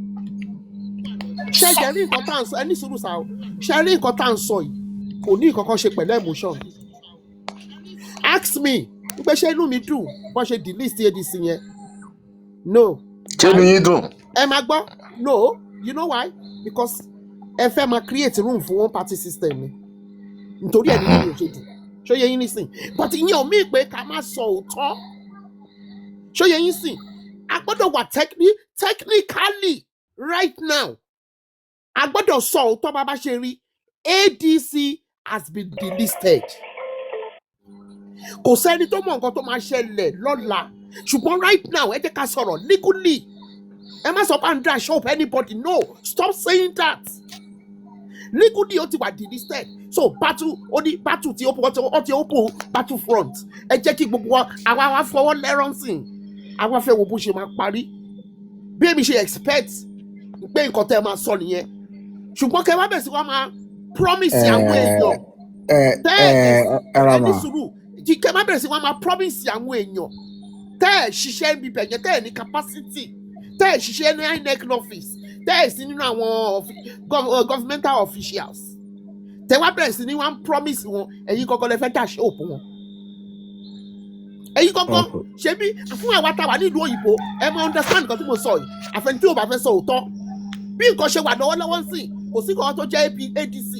Ṣẹ́rí nǹkan tá à ń sọ, ẹni sùúrù sáà o. Ṣẹ́rí nǹkan tá à ń sọ yìí kò ní nǹkan kan ṣe pẹ̀lú emotion. Ask me pé ṣé inú mi dùn bọ́n ṣe delete ADC yẹn? No. ṣé inú yín dùn? Ẹ máa gbọ́? No. You know why? Because ẹ fẹ́ máa create room for one party system ni. Nítorí ẹ̀ nínú mi ò ṣe dùn. Ṣó yẹ yín nísìn? But ìyẹn ò mí pé ká má sọ òótọ́. Ṣó yẹ yín sìn? A gbọ́dọ̀ wà technically right now. A gbọ́dọ̀ sọ òótọ́ bá bá ṣe rí. ADC has been delisted. Kò sẹ́ni tó mọ̀ nǹkan tó máa ṣẹlẹ̀ lọ́la. Ṣùgbọ́n right now ẹ jẹ́ ká sọ̀rọ̀ legally. Ẹ má sọ pé I'm trying to show anybody. No, stop saying that. Legally ó ti wà delisted. So battle ti open battle front. Ẹ jẹ́ kí gbogbo wa àwa fọwọ́ lẹ́rọ̀ sìn. Àwa fẹ́ wo bó ṣe máa parí. Bí èmi ṣe expect pé nǹkan tẹ́ máa sọ nìyẹn. Ṣùgbọ́n kẹ́ wá bẹ̀ sí wa máa promise àwọn èèyàn. Ẹni sùúrù. Kẹ́ má bẹ̀rẹ̀ sí wa máa promise àwọn èèyàn. Tẹ́ ẹ̀ ṣiṣẹ́ níbi bẹ̀yẹn, tẹ́ ẹ̀ ní capacity. Tẹ́ ẹ̀ ṣiṣẹ́ ní I.Nec office. Tẹ́ ẹ̀ sí nínú àwọn governmental officials. Tẹ́ wá bẹ̀rẹ̀ sí ní wọ́n promise wọn, ẹ̀yin kọ́kọ́ lẹ fẹ́ dàṣẹ́ òpó wọn. Ẹ̀yin kọ́kọ́ ṣe bí fún àwa táwa nílùú òyìnbó, ẹ máa understand nǹkan tí mo sọ yìí. Àfẹn tí ò bá fẹ́ sọ òótọ́. Bí nǹkan ṣe wà lọ́wọ́lọ́wọ́ sí, kò sí nǹkan tó jẹ́ ADC.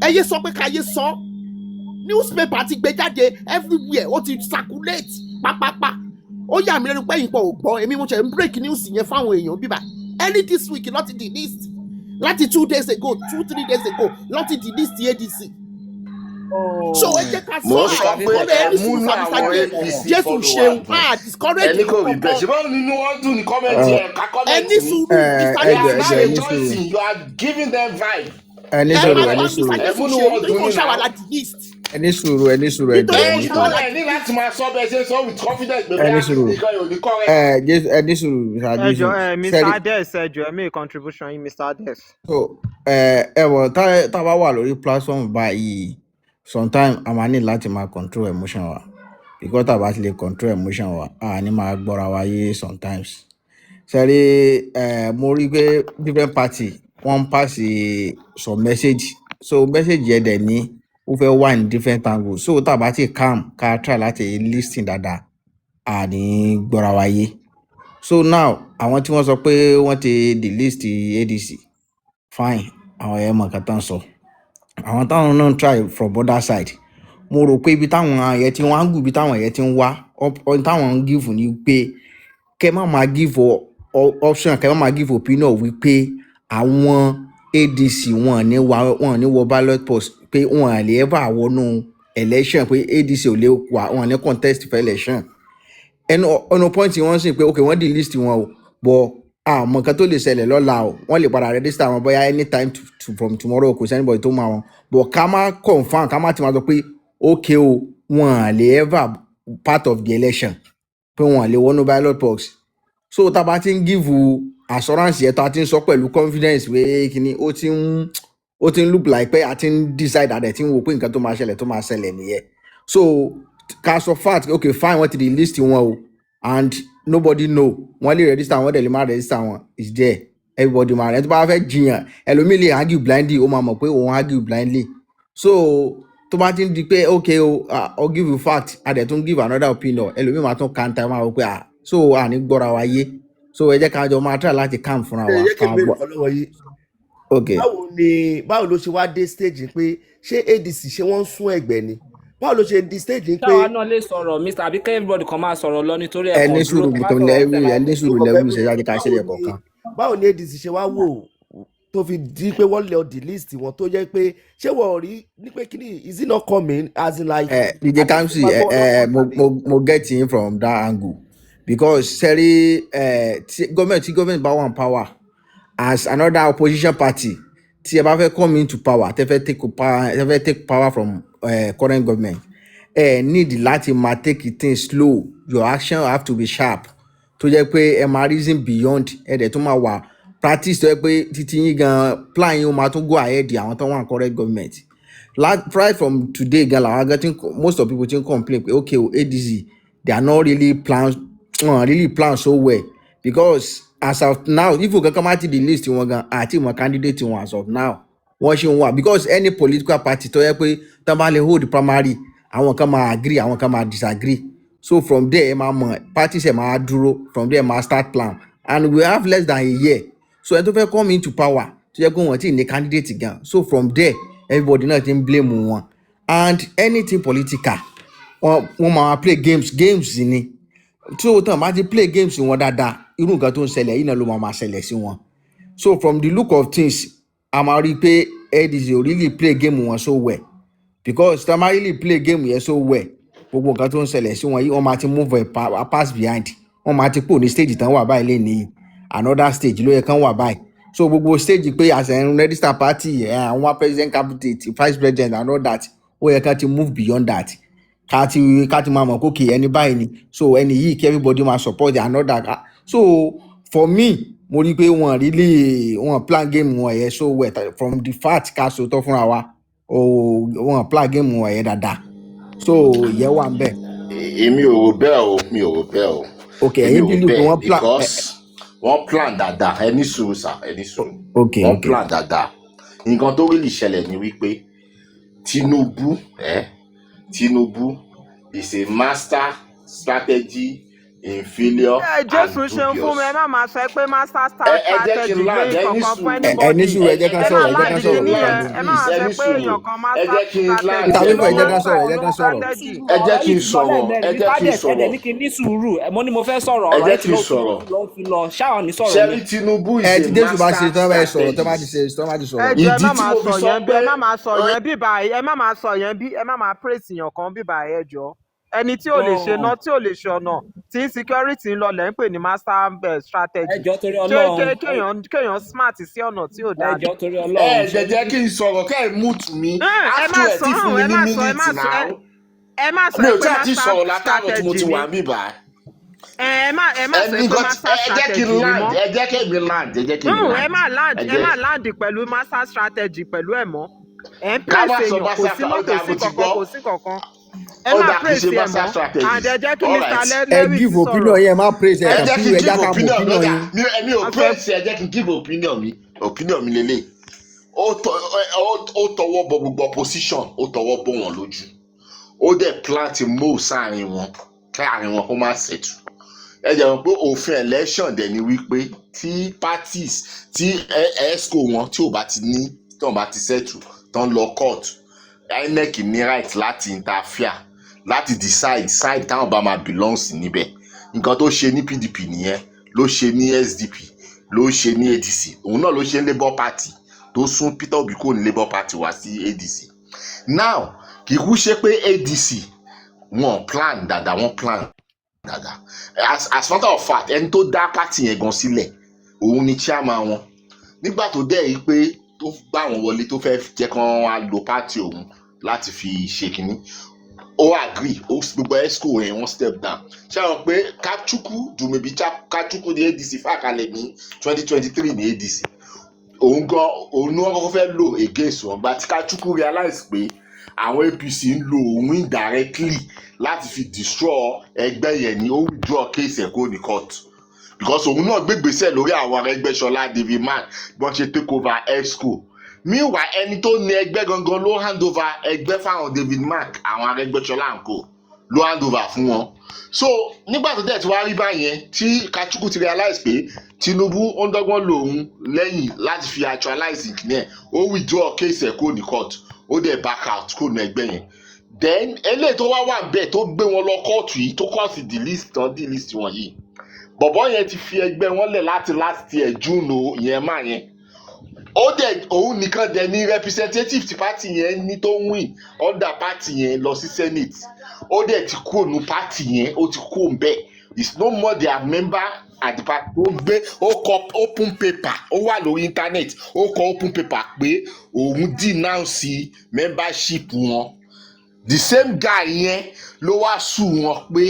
Ẹ yé sọ pé ká yé sọ. Newspaper ti gbé jáde everywhere, ó ti circulate pápápá. Ó yà mí lẹ́nu pé ìpọ̀ ò gbọ́, èmi mo ṣe ń break news yẹn fáwọn èèyàn bíbá. Early this week láti delist. Láti 2 days ago, 2-3 days ago, láti delist ADC. So ẹ jẹ́ ká sọ ọ̀rọ̀ ẹni sùn Jésù ṣeun discourage ẹni kò rí bẹ́ẹ̀ ṣe báwo nínú wọn dùn ní kọ́mẹ́ntì ẹ̀ ká kọ́mẹ́ntì ẹni sùúrù you are giving them vibe. ẹni sùúrù ẹni sùúrù ní láti máa sọ bẹ́ẹ̀ ṣe sọ with confidence pé ẹni sùúrù ẹni sùúrù Mr. Ades ẹjọ ẹ make contribution yín Mr. Ades. So ẹ̀wọ̀n tá a bá wà lórí platform báyìí sometimes a máa ní láti máa control emotion wa because tá a bá ti lè control emotion wa a ní máa gbọ́ra wa yé sometimes. Ṣẹ́rí mo rí pé different party wọ́n pass some message so message yẹn dẹ̀ ní ó fẹ́ wà ní different angles so tá a bá ti calm ká try láti listen dáadáa a ní gbọ́ra wa yé. So now àwọn tí wọ́n sọ pé wọ́n ti delist ADC fine àwọn ẹ̀ mọ̀ nǹkan tán sọ. Àwọn táwọn náà try from other side mo rò pé ibi táwọn ẹ̀yẹ tí wọ́n á gùn ibi táwọn ẹ̀yẹ tí ń wá táwọn ń give ni pé kẹ́ má máa give option kẹ́ má máa give opinion wípé àwọn ADC wọn ní wọ ballot post pé wọn à lè ever wọnú election pé ADC ò lè wà wọn ní contest for election ẹnu point wọ́n sì pé okay wọ́n delist wọn o but àmọ́ nǹkan tó lè ṣẹlẹ̀ lọ́la o wọ́n lè padà register wọn bóyá anytime from tomorrow kò sí anybody tó máa wọn but ká má confam ká má ti máa sọ pé okay o wọn à lè ever part of the election pé wọn à lè wọnú ballot box so tá a bá ti ń give assurance yẹn tó a ti ń sọ pẹ̀lú confidence pé kíní ó ti ń look like pé a ti ń decide àdẹ̀ tí ń wo pé nǹkan tó máa ṣẹlẹ̀ nìyẹn so ká sọ fact okay fine wọ́n ti delist wọn o and nobody know wọ́n lè register wọn dẹ̀ lè má register wọn is there everybody máa rẹ̀ tó bá fẹ́ jiyàn ẹlòmíì lè argue blindly ó máa mọ̀ pé òun argue blindly so tó bá ti ń di pé okay o I'll give you fact adẹ̀ tún give another opinion ẹlòmíì máa tún counter máa wọ pé so àní gbọ́ra wa yé so ẹ jẹ́ ká jọ máa try láti calm fúnra wa. ẹ jẹ́ kí n béèrè ọlọ́wọ́ yìí báwo ló ṣe wá dé stage pé ṣé ADC ṣé wọ́n ń sún ẹ̀gbẹ́ ni báwo ló ṣe di stage pé. táwa náà lè sọ̀rọ̀ Mr. Abike everybody kan máa sọ̀rọ̀ lọ nítorí ẹni sùúrù lẹ́wù ṣe jáde ká ṣẹlẹ̀ kọ̀ọ̀kan. báwo ni ADC ṣe wá wò tó fi di pé wọ́n lè delist wọn tó jẹ́ pé ṣé wọ́n rí ní pé kíni is it not coming as in like. DJ Kamsi mo get him from that angle because sẹ́rí government bá wà ní power as another opposition party tí ẹ bá fẹ́ come into power tẹ́ fẹ́ take power from current government need láti máa take things slow your action have to be sharp tó jẹ́ pé ẹ máa reason beyond ẹ dẹ̀ tó máa wà practice tó jẹ́ pé títí yín gan plan yín ó máa tún go ahead àwọn tó wà ní current government Right from today, girl, I'm getting most of people think complain. Okay, ADC, they are not really planned so well because as of now, if you can come out to the list, you want I think my candidate you as of now. Watching one because any political party to help tamale hold the primary, I want come agree, I want come disagree. So from there, my parties duro, from there, my start plan, and we have less than a year. So I don't come into power. So you're going to the candidate again. So from there, everybody not in blame one. And anything political, or play games in it. So time I play games in one that you don't got to sell it, you know, mama sell one. So from the look of things, I'm already pay Eddie really play game one so well. Because time I really play game here so well. Gbogbo nǹkan tó ń ṣẹlẹ̀ sí wọn yìí wọ́n máa ti move a pass behind wọ́n máa ti kúrò ní stage tán wà báyìí lẹ́nìí another stage ló yẹ kán wà báyìí so gbogbo stage pé as a register party àwọn president candidate vice president and all that ó yẹ kán ti move beyond that ká ti máa mọ̀ kókè ẹni báyìí ni so ẹni yìí kí everybody máa support and all that so for me mo rí i pé wọ́n plan game wọn yẹn so well from the fact ká sòótọ́ fúnra wa wọ́n plan game wọn yẹn dáadáa so yẹ wà ń bẹ. èmi ò rò bẹ́ẹ̀ o okay èmi ẹ̀yin ò rò believe pé bẹ́ẹ̀ wọ́n plan because wọ́n plan dáadáa ẹni sùúrù okay wọ́n okay plan dáadáa nǹkan tó really ṣẹlẹ̀ ni wípé Tinubu is a master strategy in failure and Jésù ṣeun fún mi, ẹ má máa sọ pé master strategy lé kankan fún anybody. ẹni sùúrù ẹ jẹ́ ká Ẹ má sọ̀rọ̀ láǹdì kìíní yẹn, ẹ má máa sọ pé èèyàn kan master strategy. tàbí fún ẹ jẹ́ ká sọ̀rọ̀ ẹ jẹ́ ká sọ̀rọ̀. ẹ jẹ́ kí n sọ̀rọ̀ ẹ̀dẹ̀ ní kí n ní sùúrù mo ní mo fẹ́ sọ̀rọ̀ ẹ ọ̀rọ̀ jẹ́ ẹ̀ tí kí n ló sọ̀rọ̀ fi lọ ṣáà ní sọ̀rọ̀ ṣẹ́rí ni. Tinubu is ẹ a ti Jésù bá ṣe tán bá ẹ sọ̀rọ̀ tán bá ti master ṣe tán bá ti Ẹ sọ̀rọ̀. jọ̀ọ́ ẹ ìdí má tí máa mo sọ fi sọ yẹn bí, ẹ má pé máa sọ yẹn bí báyìí, ẹ má máa sọ yẹn bí, ẹ má máa praise èèyàn kan bí báyìí ẹ jọ̀ọ́. Ẹni tí ò lè ṣe ná tí ò lè ṣe ọ̀nà tí insecurity ń lọ lẹ́ ń pè ní master strategy. ẹjọ́ torí Ṣé Ọlọ́run kéèyàn smart sí ọ̀nà tí ò dáa ni? ẹjọ́ torí Ọlọ́run ẹ jẹ́ kí n sọ̀rọ̀ kẹ́ ẹ̀ mute mi Ẹ má after ẹ̀ sọ tí fún mi ní mínítì náà ẹ má sọ mi ò pé tí ì ti sọ̀rọ̀ master látàrọ̀ tí mo ti strategy ni. wà níbà Ẹ má sọ pé master ẹ jẹ́ kí strategy n ni land mọ́. ẹ jẹ́ kí mi land ẹ jẹ́ kí mi land Ẹ má land pẹ̀lú master strategy pẹ̀lú ẹ̀ mọ́. Ẹ ń ká má praise sọ èèyàn kò sí master mọ́ kò sí kankan. Ẹ ó má dà kí praise ṣe ẹ̀ master mọ́. strategy And ẹ jẹ́ kí all Mr. right ẹ Lewis give opinion sọ̀rọ̀. yẹn má praise ẹ ẹ kàn jẹ́ kí kí n ẹ give já ká mọ opinion opinion lọ́gà yín. mi ò praise ẹ jẹ́ kí n give opinion mi lélẹ̀ ó tọwọ́ bọ gbogbo opposition ó tọwọ́ bọ wọn lójú ó dẹ̀ plant move sáàrin wọn káàrin wọn kó má ṣètù ẹ jẹ́ wọn pé òfin election dẹ̀ ni wípé tí parties tí esco wọn tí ò bá ti ní tí wọn bá ti ṣètù tán lọ court INEC ní right láti interfere láti decide side táwọn bá máa belong sí níbẹ̀ nǹkan tó ṣe ní PDP nìyẹn ló ṣe ní SDP ló ṣe ní ADC òun náà ló ṣe ní Labour Party tó sún Peter Obi kò ní Labour Party wá sí ADC now kì í kú ṣe pé ADC wọn plan dáadáa wọn plan dáadáa as matter of fact ẹni tó dá party yẹn gan sílẹ̀ òun ni chairman wọn nígbà tó dẹ̀ yìí pé tó gbà wọ́n wọlé tó fẹ́ jẹ́ kán wá lo party òun láti fi ṣe kínní ó agree ó gbogbo esco yẹn wọ́n step down ṣé àwọn pé Kachukwu Dumebi Kachukwu ní ADC fàkalẹ̀ ní 2023 ní ADC òun ní wọ́n kọ́kọ́ fẹ́ lò against wọn gba tí Kachukwu realize pé àwọn APC ń lo òun indirectly láti fi destroy ẹgbẹ́ yẹn ni ó withdraw case ẹ̀ kó ní court because òun náà gbégbèsè lórí àwọn Arẹ́gbẹ́ṣọlá David Mark bí wọ́n ṣe take over esco meanwhile ẹni tó ní ẹgbẹ́ gangan ló hand over ẹgbẹ́ fáwọn David Mark àwọn Arẹ́gbẹ́ṣọlá ńkọ́ ló hand over fún wọn so nígbà tó dẹ̀ tí wàá rí báyẹn tí Kachukwu ti realize pé Tinubu ó ń dọ́gbọ́n lòun lẹ́yìn láti fi actualize ìkíní ẹ̀ ó withdraw case ẹ̀ kó ní court ó dẹ̀ back out kó ní ẹgbẹ́ yẹn then eléyìí tó wá wà bẹ́ẹ̀ tó gbé wọn lọ kóòtù yìí tó kọ́ọ̀sì delist wọn yìí bọ̀bọ́ yẹn ti fi ẹgbẹ́ wọn lẹ̀ láti last year June yẹn máa yẹn ó dẹ̀ òun nìkan dẹ̀ ní representative ti party yẹn ní tó ń win under party yẹn lọ sí senate ó dẹ̀ ti kúrò ní party yẹn ó ti kúrò bẹ́ẹ̀ it's no more their member at the party ó gbé ó kọ open paper ó wà lórí internet ó kọ open paper pé òun denounce membership wọn the same guy yẹn ló wá sùn wọn pé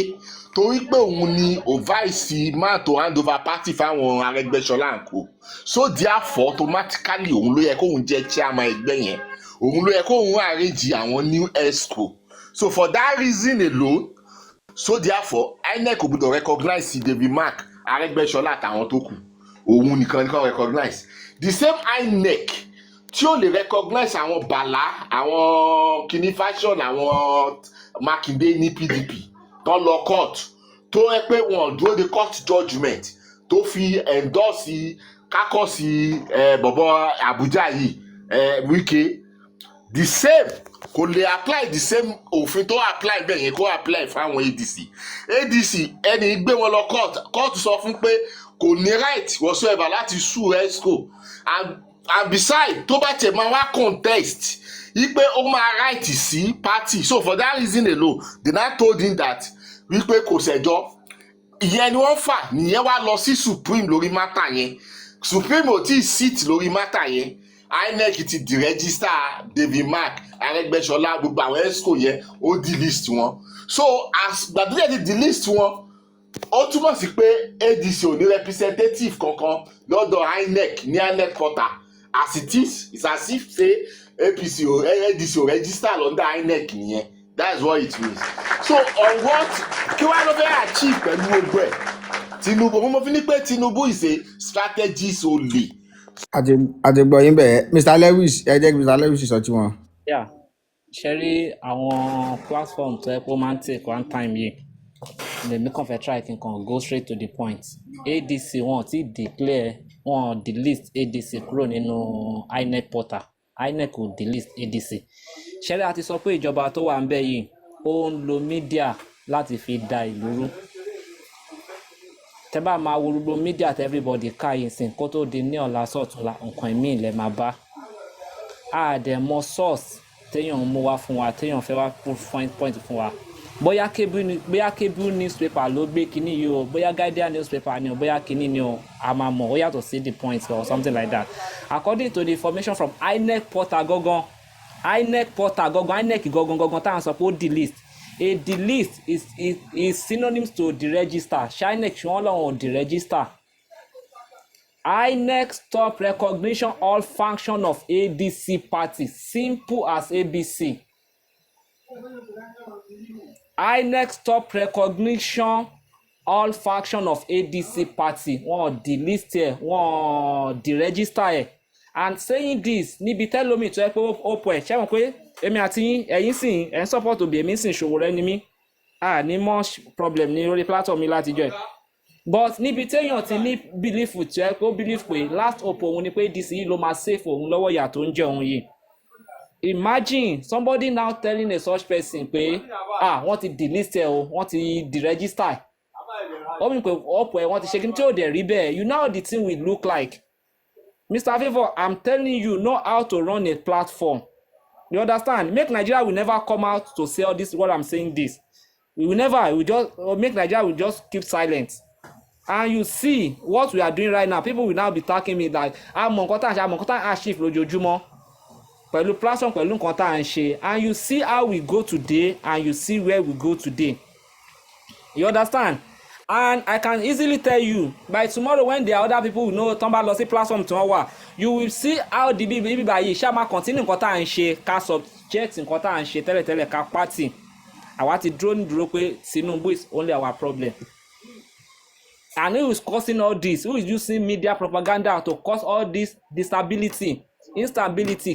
torí pé òun ni vice man to hand over party fáwọn Arẹ́gbẹ́ṣọlá ńkọ́ so therefore automatically òun ló yẹ kóun jẹ́ chairman ẹgbẹ́ yẹn òun ló yẹ kó òun arrange àwọn new exco. So for that reason alone, so therefore INEC kò gbọdọ̀ recognize David Mark, Arẹ́gbẹ́ṣọlá àtàwọn tó kù, òun nìkan recognize. The same INEC tí ó lè recognize àwọn Bàlá, àwọn kìíní fashion, àwọn Mákindé ní PDP tó lọ court, tó yẹ pé wọn dúró de court judgement tó fi endorse kákọ́sí bọ̀bọ̀ Abuja yìí Wike, the same kò lè apply the same òfin tó apply bẹ́ẹ̀ yẹn kó apply fáwọn ADC ẹni gbé wọn lọ court sọ fún pé kò ní right whatsoever láti sue ESCO, and beside tó bá tẹ̀ máa wá contest wípé ó máa right sí party. So for that reason alone they now told him that wípé kò ṣẹjọ́, ìyẹn ni wọ́n fà nìyẹn wá lọ sí Supreme lórí matter yẹn. Supreme ò tí ì sit lórí matter yẹn, INEC ti deregister David Mark, Arẹ́gbẹ́ṣọlá, gbogbo àwọn ESCO yẹn ó delist wọn. So as gbàdúrà ti delist wọn, ó túmọ̀ sí pé ADC ò ní representative kankan lọ́dọ̀ INEC ní INEC portal. As it is, it's as if say ADC ò register under INEC nìyẹn. That's what it means. So on what kí wàá ló fẹ́ achieve pẹ̀lú gbogbo ẹ̀? Tinubu, mo fi ní pé Tinubu is a strategist only. àjẹgbọ́ yín bẹ́ẹ̀ Mr. Lewis ẹ jẹ́ kí Mr. Lewis sọ tí wọn. Yeah, ṣe rí àwọn platform tó yẹ kó máa ń take one time yìí lèmi kàn fẹ́ try kí n kàn go straight to the point. ADC wọn ti declare wọn delist ADC kúrò nínú INEC portal. INEC kò delist ADC. Ṣe rí a ti sọ pé ìjọba tó wà ń bẹ̀ yìí ó ń lo media láti fi da ìlú rú. Tẹ́ bá máa wo gbogbo media tẹ́ everybody ká yìí sìn kó tó di ní ọ̀la sọ̀túnla nǹkan ìmí ilẹ̀ máa bá. Àdẹ̀mọ source téèyàn ń mú wá fún wa, téèyàn fẹ́ wá point fún wa. Bóyá cable newspaper ló gbé kinní yìí o, bóyá Guardian newspaper ni o, bóyá kinní ni o, a máa mọ̀ ó yàtọ̀ sí the point or something like that. According to the information from INEC portal gangan, INEC gangan tá à ń sọ pé ó delist. A delist is synonyms to deregister. INEC ṣe wọ́n lọ́wọ́ deregister. INEC stop recognition all function of ADC party. Simple as ABC. INEC stop recognition all function of ADC party. Wọ́n delist ẹ̀, wọ́n deregister ẹ̀. And saying this, níbi tẹ́lómi tó yẹ pé ó pọ̀ ẹ̀ ṣé wọ́n pé èmi àti ẹ̀yin sìn ẹ̀ ń support òbí èmi sìn Ṣòwòrẹ́ ni mí. Ní much problem ní orí platform mi látijọ́ ẹ̀. But níbi téèyàn ti ní belief tó yẹ pé ó believe pé last hope òun ni pé ADC yìí ló máa save òun lọ́wọ́ ìyà tó ń jẹ òun yìí. Imagine somebody now telling a such person pé wọ́n ti delist ẹ o, wọ́n ti deregister. Ó mi pé ọ̀pọ̀ ẹ̀ wọ́n ti ṣe kí n tí ò dẹ̀ rí bẹ́ẹ̀. You know how the thing will look like. Mr. Favour, I'm telling you, know how to run a platform. You understand? Make Nigeria will never come out to say all this, what I'm saying this. We just make Nigeria will just keep silent. And you see what we are doing right now. People will now be talking me like, àmọ́ nǹkan tá à ń shift lójoojúmọ́. Pẹ̀lú platform, pẹ̀lú nǹkan tá à ń ṣe. And you see how we go today and you see where we go today. You understand? And I can easily tell you, by tomorrow when there are other people who know tán bá lọ sí platform tí wọ́n wà, you will see how the bíbí báyìí ṣá máa continue nǹkan tá à ń ṣe, ká subject nǹkan tá à ń ṣe tẹ́lẹ̀tẹ́lẹ̀ ká party. Àwa ti dúró pé Tinubu is only our problem. And who is causing all this? Who is using media propaganda to cause all this instability,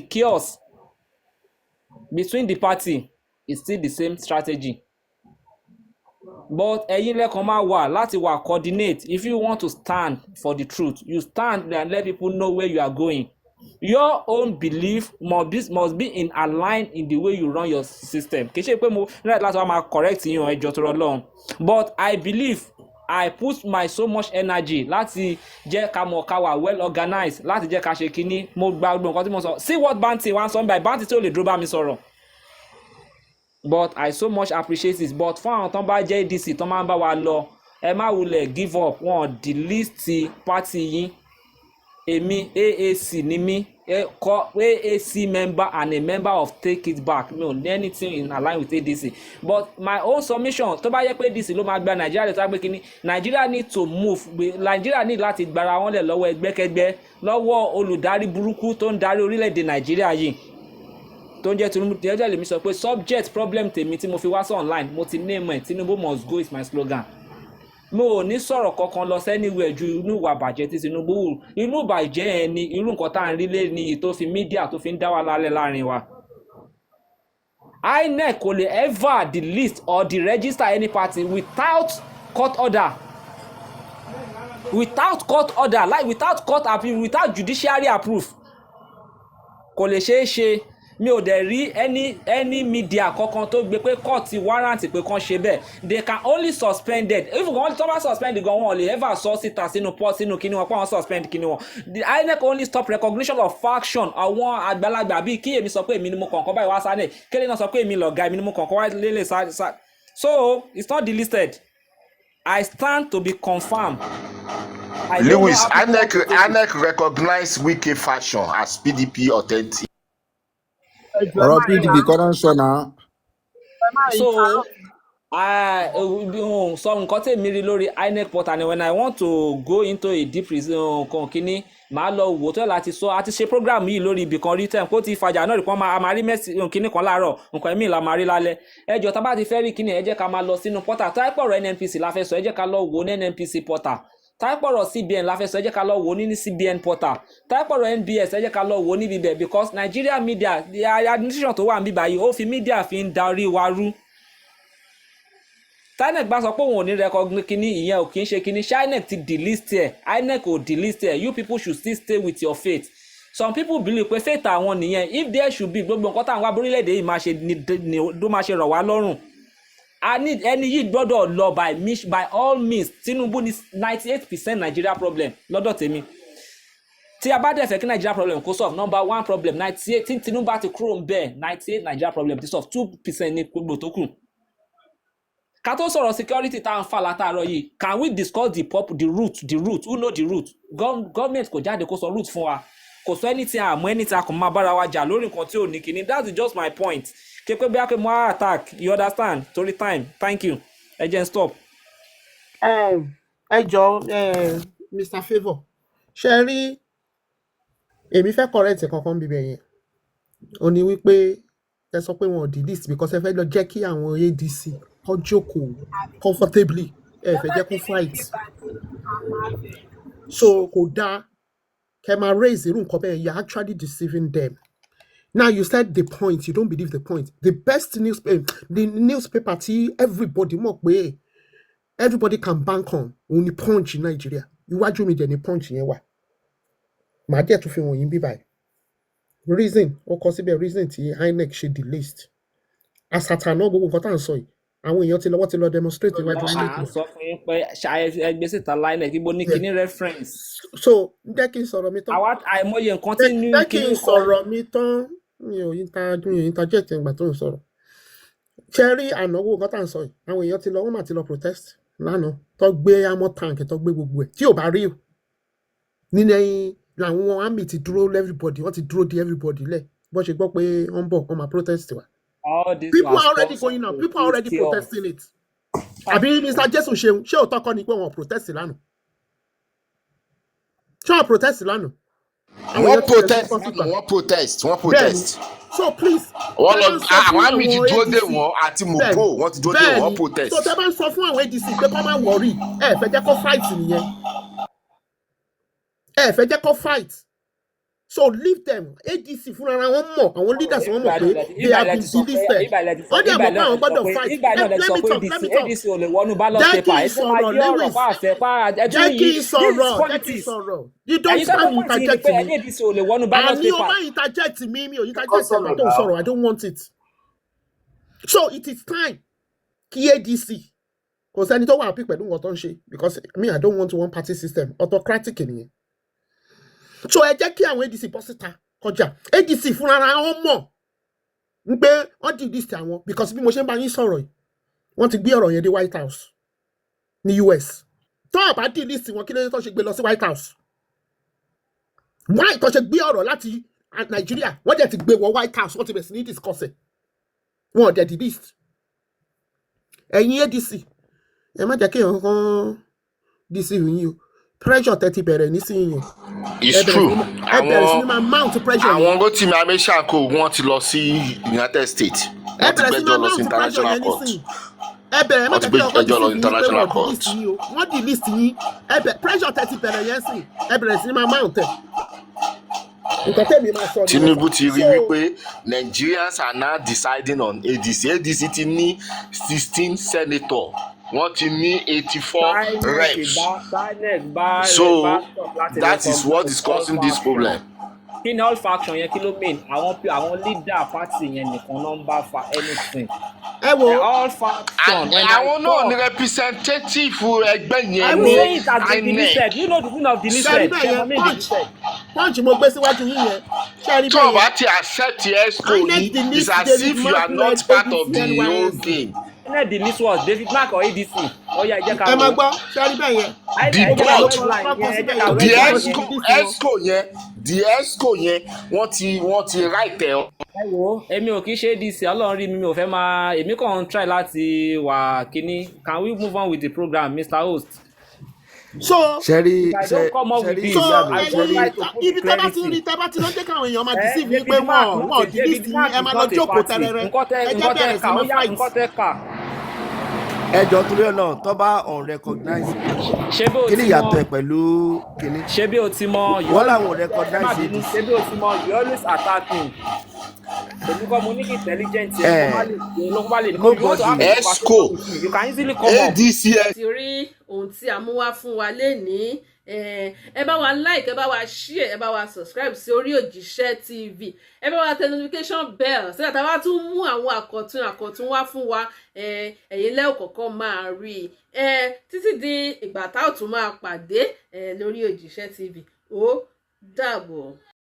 chaos between the party? It's still the same strategy. But ẹ̀yin lẹ́kàn máa wà láti wà coordinate. If you want to stand for the truth, you stand and let people know where you are going. Your own belief must be in align in the way you run your system. Kì í ṣe pé mo right láti wá máa correct yín ẹjọ́ tó rọ lọ́hùn. But I believe I put my so much energy láti jẹ́ ká mọ̀ ká wà well organized, láti jẹ́ ká ṣe kíní. Mo gba gbogbo nǹkan tí mo sọ. See what Banty wá sọ by Banty tí ó lè dúró bá mi sọ̀rọ̀. But I so much appreciate this. But fún àwọn tán bá jẹ́ ADC tán máa ń bá wa lọ, ẹ má wulẹ̀ give up. Wọ́n delist party yín. Èmi AAC ni mí. AAC member and a member of Take It Back. No, anything in align with ADC. But my own submission, tó bá yẹ pé ADC ló máa gba Nigeria lè tó gbé kíní. Nigeria need to move. Nigeria need láti gbára wọn lẹ̀ lọ́wọ́ ẹgbẹ́kẹ́gbẹ́, lọ́wọ́ olùdarí burúkú tó ń darí orílẹ̀-èdè Nigeria yìí. tó ń jẹ́ Tinubu jẹ́jẹ́ lèmi sọ pé subject problem tèmi tí mo fi wá sí online mo ti name ẹ̀ Tinubu must go is my slogan mo ò ní sọ̀rọ̀ kankan lọ sẹ́niwẹ̀ ju inú ìwà bàjẹ́ tí Tinubu wù inú ìbàjẹ́ ẹ̀ ni irú nǹkan tá à ń rí lé ní tó fi mídíà tó fi ń dá wa lálẹ́ láàrin wa I.Nec kò lè ever delist or deregister any party without court order like without court approval without judiciary approve kò lè ṣeé ṣe mi ò dẹ̀ rí any media kankan tó gbé pé court warrant pé kàn ṣe bẹ́ẹ̀ they can only suspend it if wọ́n tó bá suspend gan wọn ò lè ever sọ síta sínú port sínú kíní wọn pé wọ́n suspend kíní wọn the I.Nec only stop recognition of faction àwọn àgbàlagbà bíi kí èmi sọ pé èmi ni mo kọ̀ọ̀kan báyìí wá sáré kéde náà sọ pé èmi lọ̀gá èmi ni mo kọ̀ọ̀kan wá lélẹ̀ sá so it's not delisted I stand to be confirmed. Lewis, I.Nec recognize Wike faction as PDP authentic. ọ̀rọ̀ PDP kọ́ ló ń sọ náà. So sọ nǹkan tèmi rí lórí I.Nec portal ni when I want to go into a deep kan kínní màá lọ wò tó láti sọ àti ṣe program yìí lórí ibì kan rí tẹ̀ kó ti fàjà náà rí pọ́n máa rí mẹ́sì kínní kan láàárọ̀ nǹkan ẹ̀mí la máa rí lálẹ́ ẹjọ́ tá bá ti fẹ́ rí kínní ẹ jẹ́ ká máa lọ sínú portal táìpọ̀rọ̀ NNPC la fẹ́ sọ ẹ jẹ́ ká lọ wò ní NNPC portal táìpọ̀rọ̀ CBN la fẹ́ sọ ẹ jẹ́ ká lọ wò ní CBN portal táìpọ̀rọ̀ NBS ẹ jẹ́ ká lọ wò níbi bẹ̀ because Nigeria media the administration tó wà níbí báyìí ó fi media fi ń darí wa rú I.Nec bá sọ pé òun ò ní recognize kíní ìyẹn ò kì í ṣe kíní I.Nec ti delist ẹ̀ I.Nec ò delist ẹ̀ you people should still stay with your faith some people believe pé faith àwọn nìyẹn if there should be gbogbo nǹkan táwọn abúrílẹ̀-èdè yìí máa ṣe ni ló máa ṣe rọ̀ wá lọ́rùn ẹni yìí gbọ́dọ̀ lọ by all means Tinubu ní 98% Nigeria problem lọ́dọ̀ tèmi tí a bá dẹ̀ fẹ́ kí Nigeria problem kó solve number one problem 98 tí Tinubu bá ti kúrò ń bẹ̀ 98 Nigeria problem ti solve 2% ní gbogbo tó kù. Ká tó sọ̀rọ̀ security tá à ń fà látàárọ̀ yìí can we discuss the root who know the root government kò jáde kó sọ root fún wa kò sọ anything àmọ́ anything àkàn máa bára wa jà lórí nǹkan tí ò ní kíní that's just my point képe bí a pé mo á attack you understand torí time thank you ẹ jẹ́ n stop. ẹ jọ Mr. Favour ṣe rí èmi fẹ́ correct kankan bíbẹ̀ yẹn ó ní wípé ẹ sọ pé wọn ò delist because ẹ fẹ́ lọ jẹ́ kí àwọn ADC kó jókòó comfortably ẹ fẹ́ jẹ́ kó fight so kò dáa kẹ́ máa raise irú nǹkan bẹ́ẹ̀ you're actually deceiving them. Now you said the point, you don't believe the point. The best newspaper tí everybody mọ̀ pé everybody can bank on òun ni Punch in Nigeria. Iwájú mi dẹ̀ ni Punch yẹn wà. Màá dẹ̀ tún fi wọ̀nyí bí báyìí. Reason ó kọ síbẹ̀ reason tí I.Nec ṣe delist. Àsàtàná gbogbo nǹkan tá à ń sọ yìí. Àwọn èèyàn ti lọ́wọ́ ti lọ demonstrate iwájú I.Nec. À ń sọ fún yín pé ẹgbẹ́ síta I.Nec ibo ní kíní reference. So jẹ́ kí n sọ̀rọ̀ mi tán. Àwa àìmọye nǹkan tí ní jẹ́ kí n sọ̀rọ̀ mi tán. Mi ò interject ìgbà tó ń sọ̀rọ̀. Ṣé rí ànáwó nǹkan tá à ń sọ yìí? Àwọn èèyàn ti lọ wọ́n mà ti lọ protest lánàá tó gbé amọ̀ tank tó gbé gbogbo ẹ̀ tí ò bá rí o. Nínú làwọn army ti dúró everybody wọ́n ti dúró di everybody lẹ̀ bó ṣe gbọ́ pé wọ́n ń bọ̀ wọ́n máa protest wa. People are already going now. People are already protesting it. Àbí Mr. Jesu ṣeun ṣé òótọ́ kọ́ ni pé wọ́n protest lánàá? Ṣé wọ́n protest lánàá? Wọ́n protest. So please. Wọ́n lọ àwọn àmì ti dúró dé wọn àti Mopo wọ́n ti dúró dé wọn protest. So tẹ́ bá ń sọ fún àwọn ADC pé kọ́ máa worry ẹ fẹ́ jẹ́ kó fight nìyẹn. Ẹ fẹ́ jẹ́ kó fight. So leave them. ADC fúnra wọn mọ̀ àwọn leaders wọn mọ̀ pé they have been delisted. Wọ́n dẹ̀ mọ̀ pé àwọn gbọ́dọ̀ fight. Let me talk. ADC ò lè wọnú ballot paper. Jẹ́ kí n sọ̀rọ̀. You don't stand interject me. ADC ò lè wọnú ballot paper. Àní o máa interject mi ò interject ẹ̀ máa tó sọ̀rọ̀. I don't want it. So it is time kí ADC kò sẹ́ni tó wà happy pẹ̀lú nǹkan tó ń ṣe because me I don't want one party system autocratic nìyẹn. So ẹ jẹ́ kí àwọn ADC bọ́ síta kọjá ADC fúnra wọn mọ̀ ń pé wọ́n delist àwọn because bí mo ṣe ń bá yín sọ̀rọ̀ yìí wọ́n ti gbé ọ̀rọ̀ yẹn dé White House ní US tó àbá delist wọn kí ló dé tó ṣe gbé lọ sí White House why tó ṣe gbé ọ̀rọ̀ láti Nàìjíríà wọ́n dẹ̀ ti gbé wọ White House wọ́n ti bẹ̀rẹ̀ sí ní discuss ẹ̀ wọ́n dẹ̀ delist ẹ̀yin ADC ẹ má jẹ́ kí èèyàn kan deceive yín o pressure tẹ́tí bẹ̀rẹ̀ nísìnyí. It's true. ẹ bẹ̀rẹ̀ sí ní máa mount pressure yẹn. Àwọn Rotimi Ameshanko wọ́n ti lọ sí United States. ẹ bẹ̀rẹ̀ sí ní máa mount pressure yẹn nísìnyí. ẹ bẹ̀rẹ̀ mẹ́ta kí ọkọ̀ dìísì yín pé wọ́n delist yín ẹ bẹ̀rẹ̀ pressure tẹ́tí bẹ̀rẹ̀ yẹn sìn ẹ bẹ̀rẹ̀ sí ní máa mount ẹ̀. nǹkan tẹ̀mí máa sọ nìyẹn. Tinubu ti rí wípé Nigerians are now deciding on ADC. ADC ti ní 16 senator. Wọ́n ti ní 84 reps. So that is what is causing this problem. Kí ni all faction yẹn kí ló mean? Àwọn leader party yẹn nìkan ló ń bá fa anything. Ẹ wo all faction. Àwọn náà ni representative ẹgbẹ́ yẹn ní INEC. You know the meaning of the listed. Punch mo gbé síwájú yín yẹn. Tó o bá ti accept ESCO yìí, it's as if you are not part of the whole game. INEC the list was David Mark or ADC. Ọ̀ya ìjẹ́ ká wọ̀. Ẹ máa gbọ́ ṣẹ́rí bẹ́ẹ̀ yẹn. The ESCO yẹn wọ́n ti right ẹ̀. Ẹ wo èmi ò kì í ṣe ADC Ọlọ́run rí mi ò fẹ́ máa èmi kàn ń try láti wà kíní. Can we move on with the program, Mr. Host? So ibi tẹ́bá ti lọ jẹ́ káwọn èèyàn máa deceive yín pé wọ́n delist yín ẹ máa lọ jókòó tẹ́rẹ́rẹ́ ẹ jẹ́ bẹ̀rẹ̀ sí ní fight. ẹjọ́ torí ọ̀nà tó bá unrecognize kí ni ìyàtọ̀ ẹ̀ pẹ̀lú kíní. ṣé bí o ti mọ wọ́n làwọn recognize it. ṣé bí o ti mọ you always attacking. èmi kọ́ mo ní intelligent ẹ̀ ló bá lè ní ESCO you can easily come up. ADCS. ti rí ohun tí a mú wá fún wa lénìí ẹ bá wa like ẹ bá wa share ẹ bá wa subscribe sí orí Òjíṣẹ́ TV ẹ bá wa tẹ notification bell sí àtàwọn bá tún mú àwọn àkọ̀tun wá fún wa ẹ̀yin lẹ́wọ̀ kọ̀ọ̀kan máa rí títí di ìgbà tá ò tún máa pàdé lórí Òjíṣẹ́ TV ó dàbọ̀.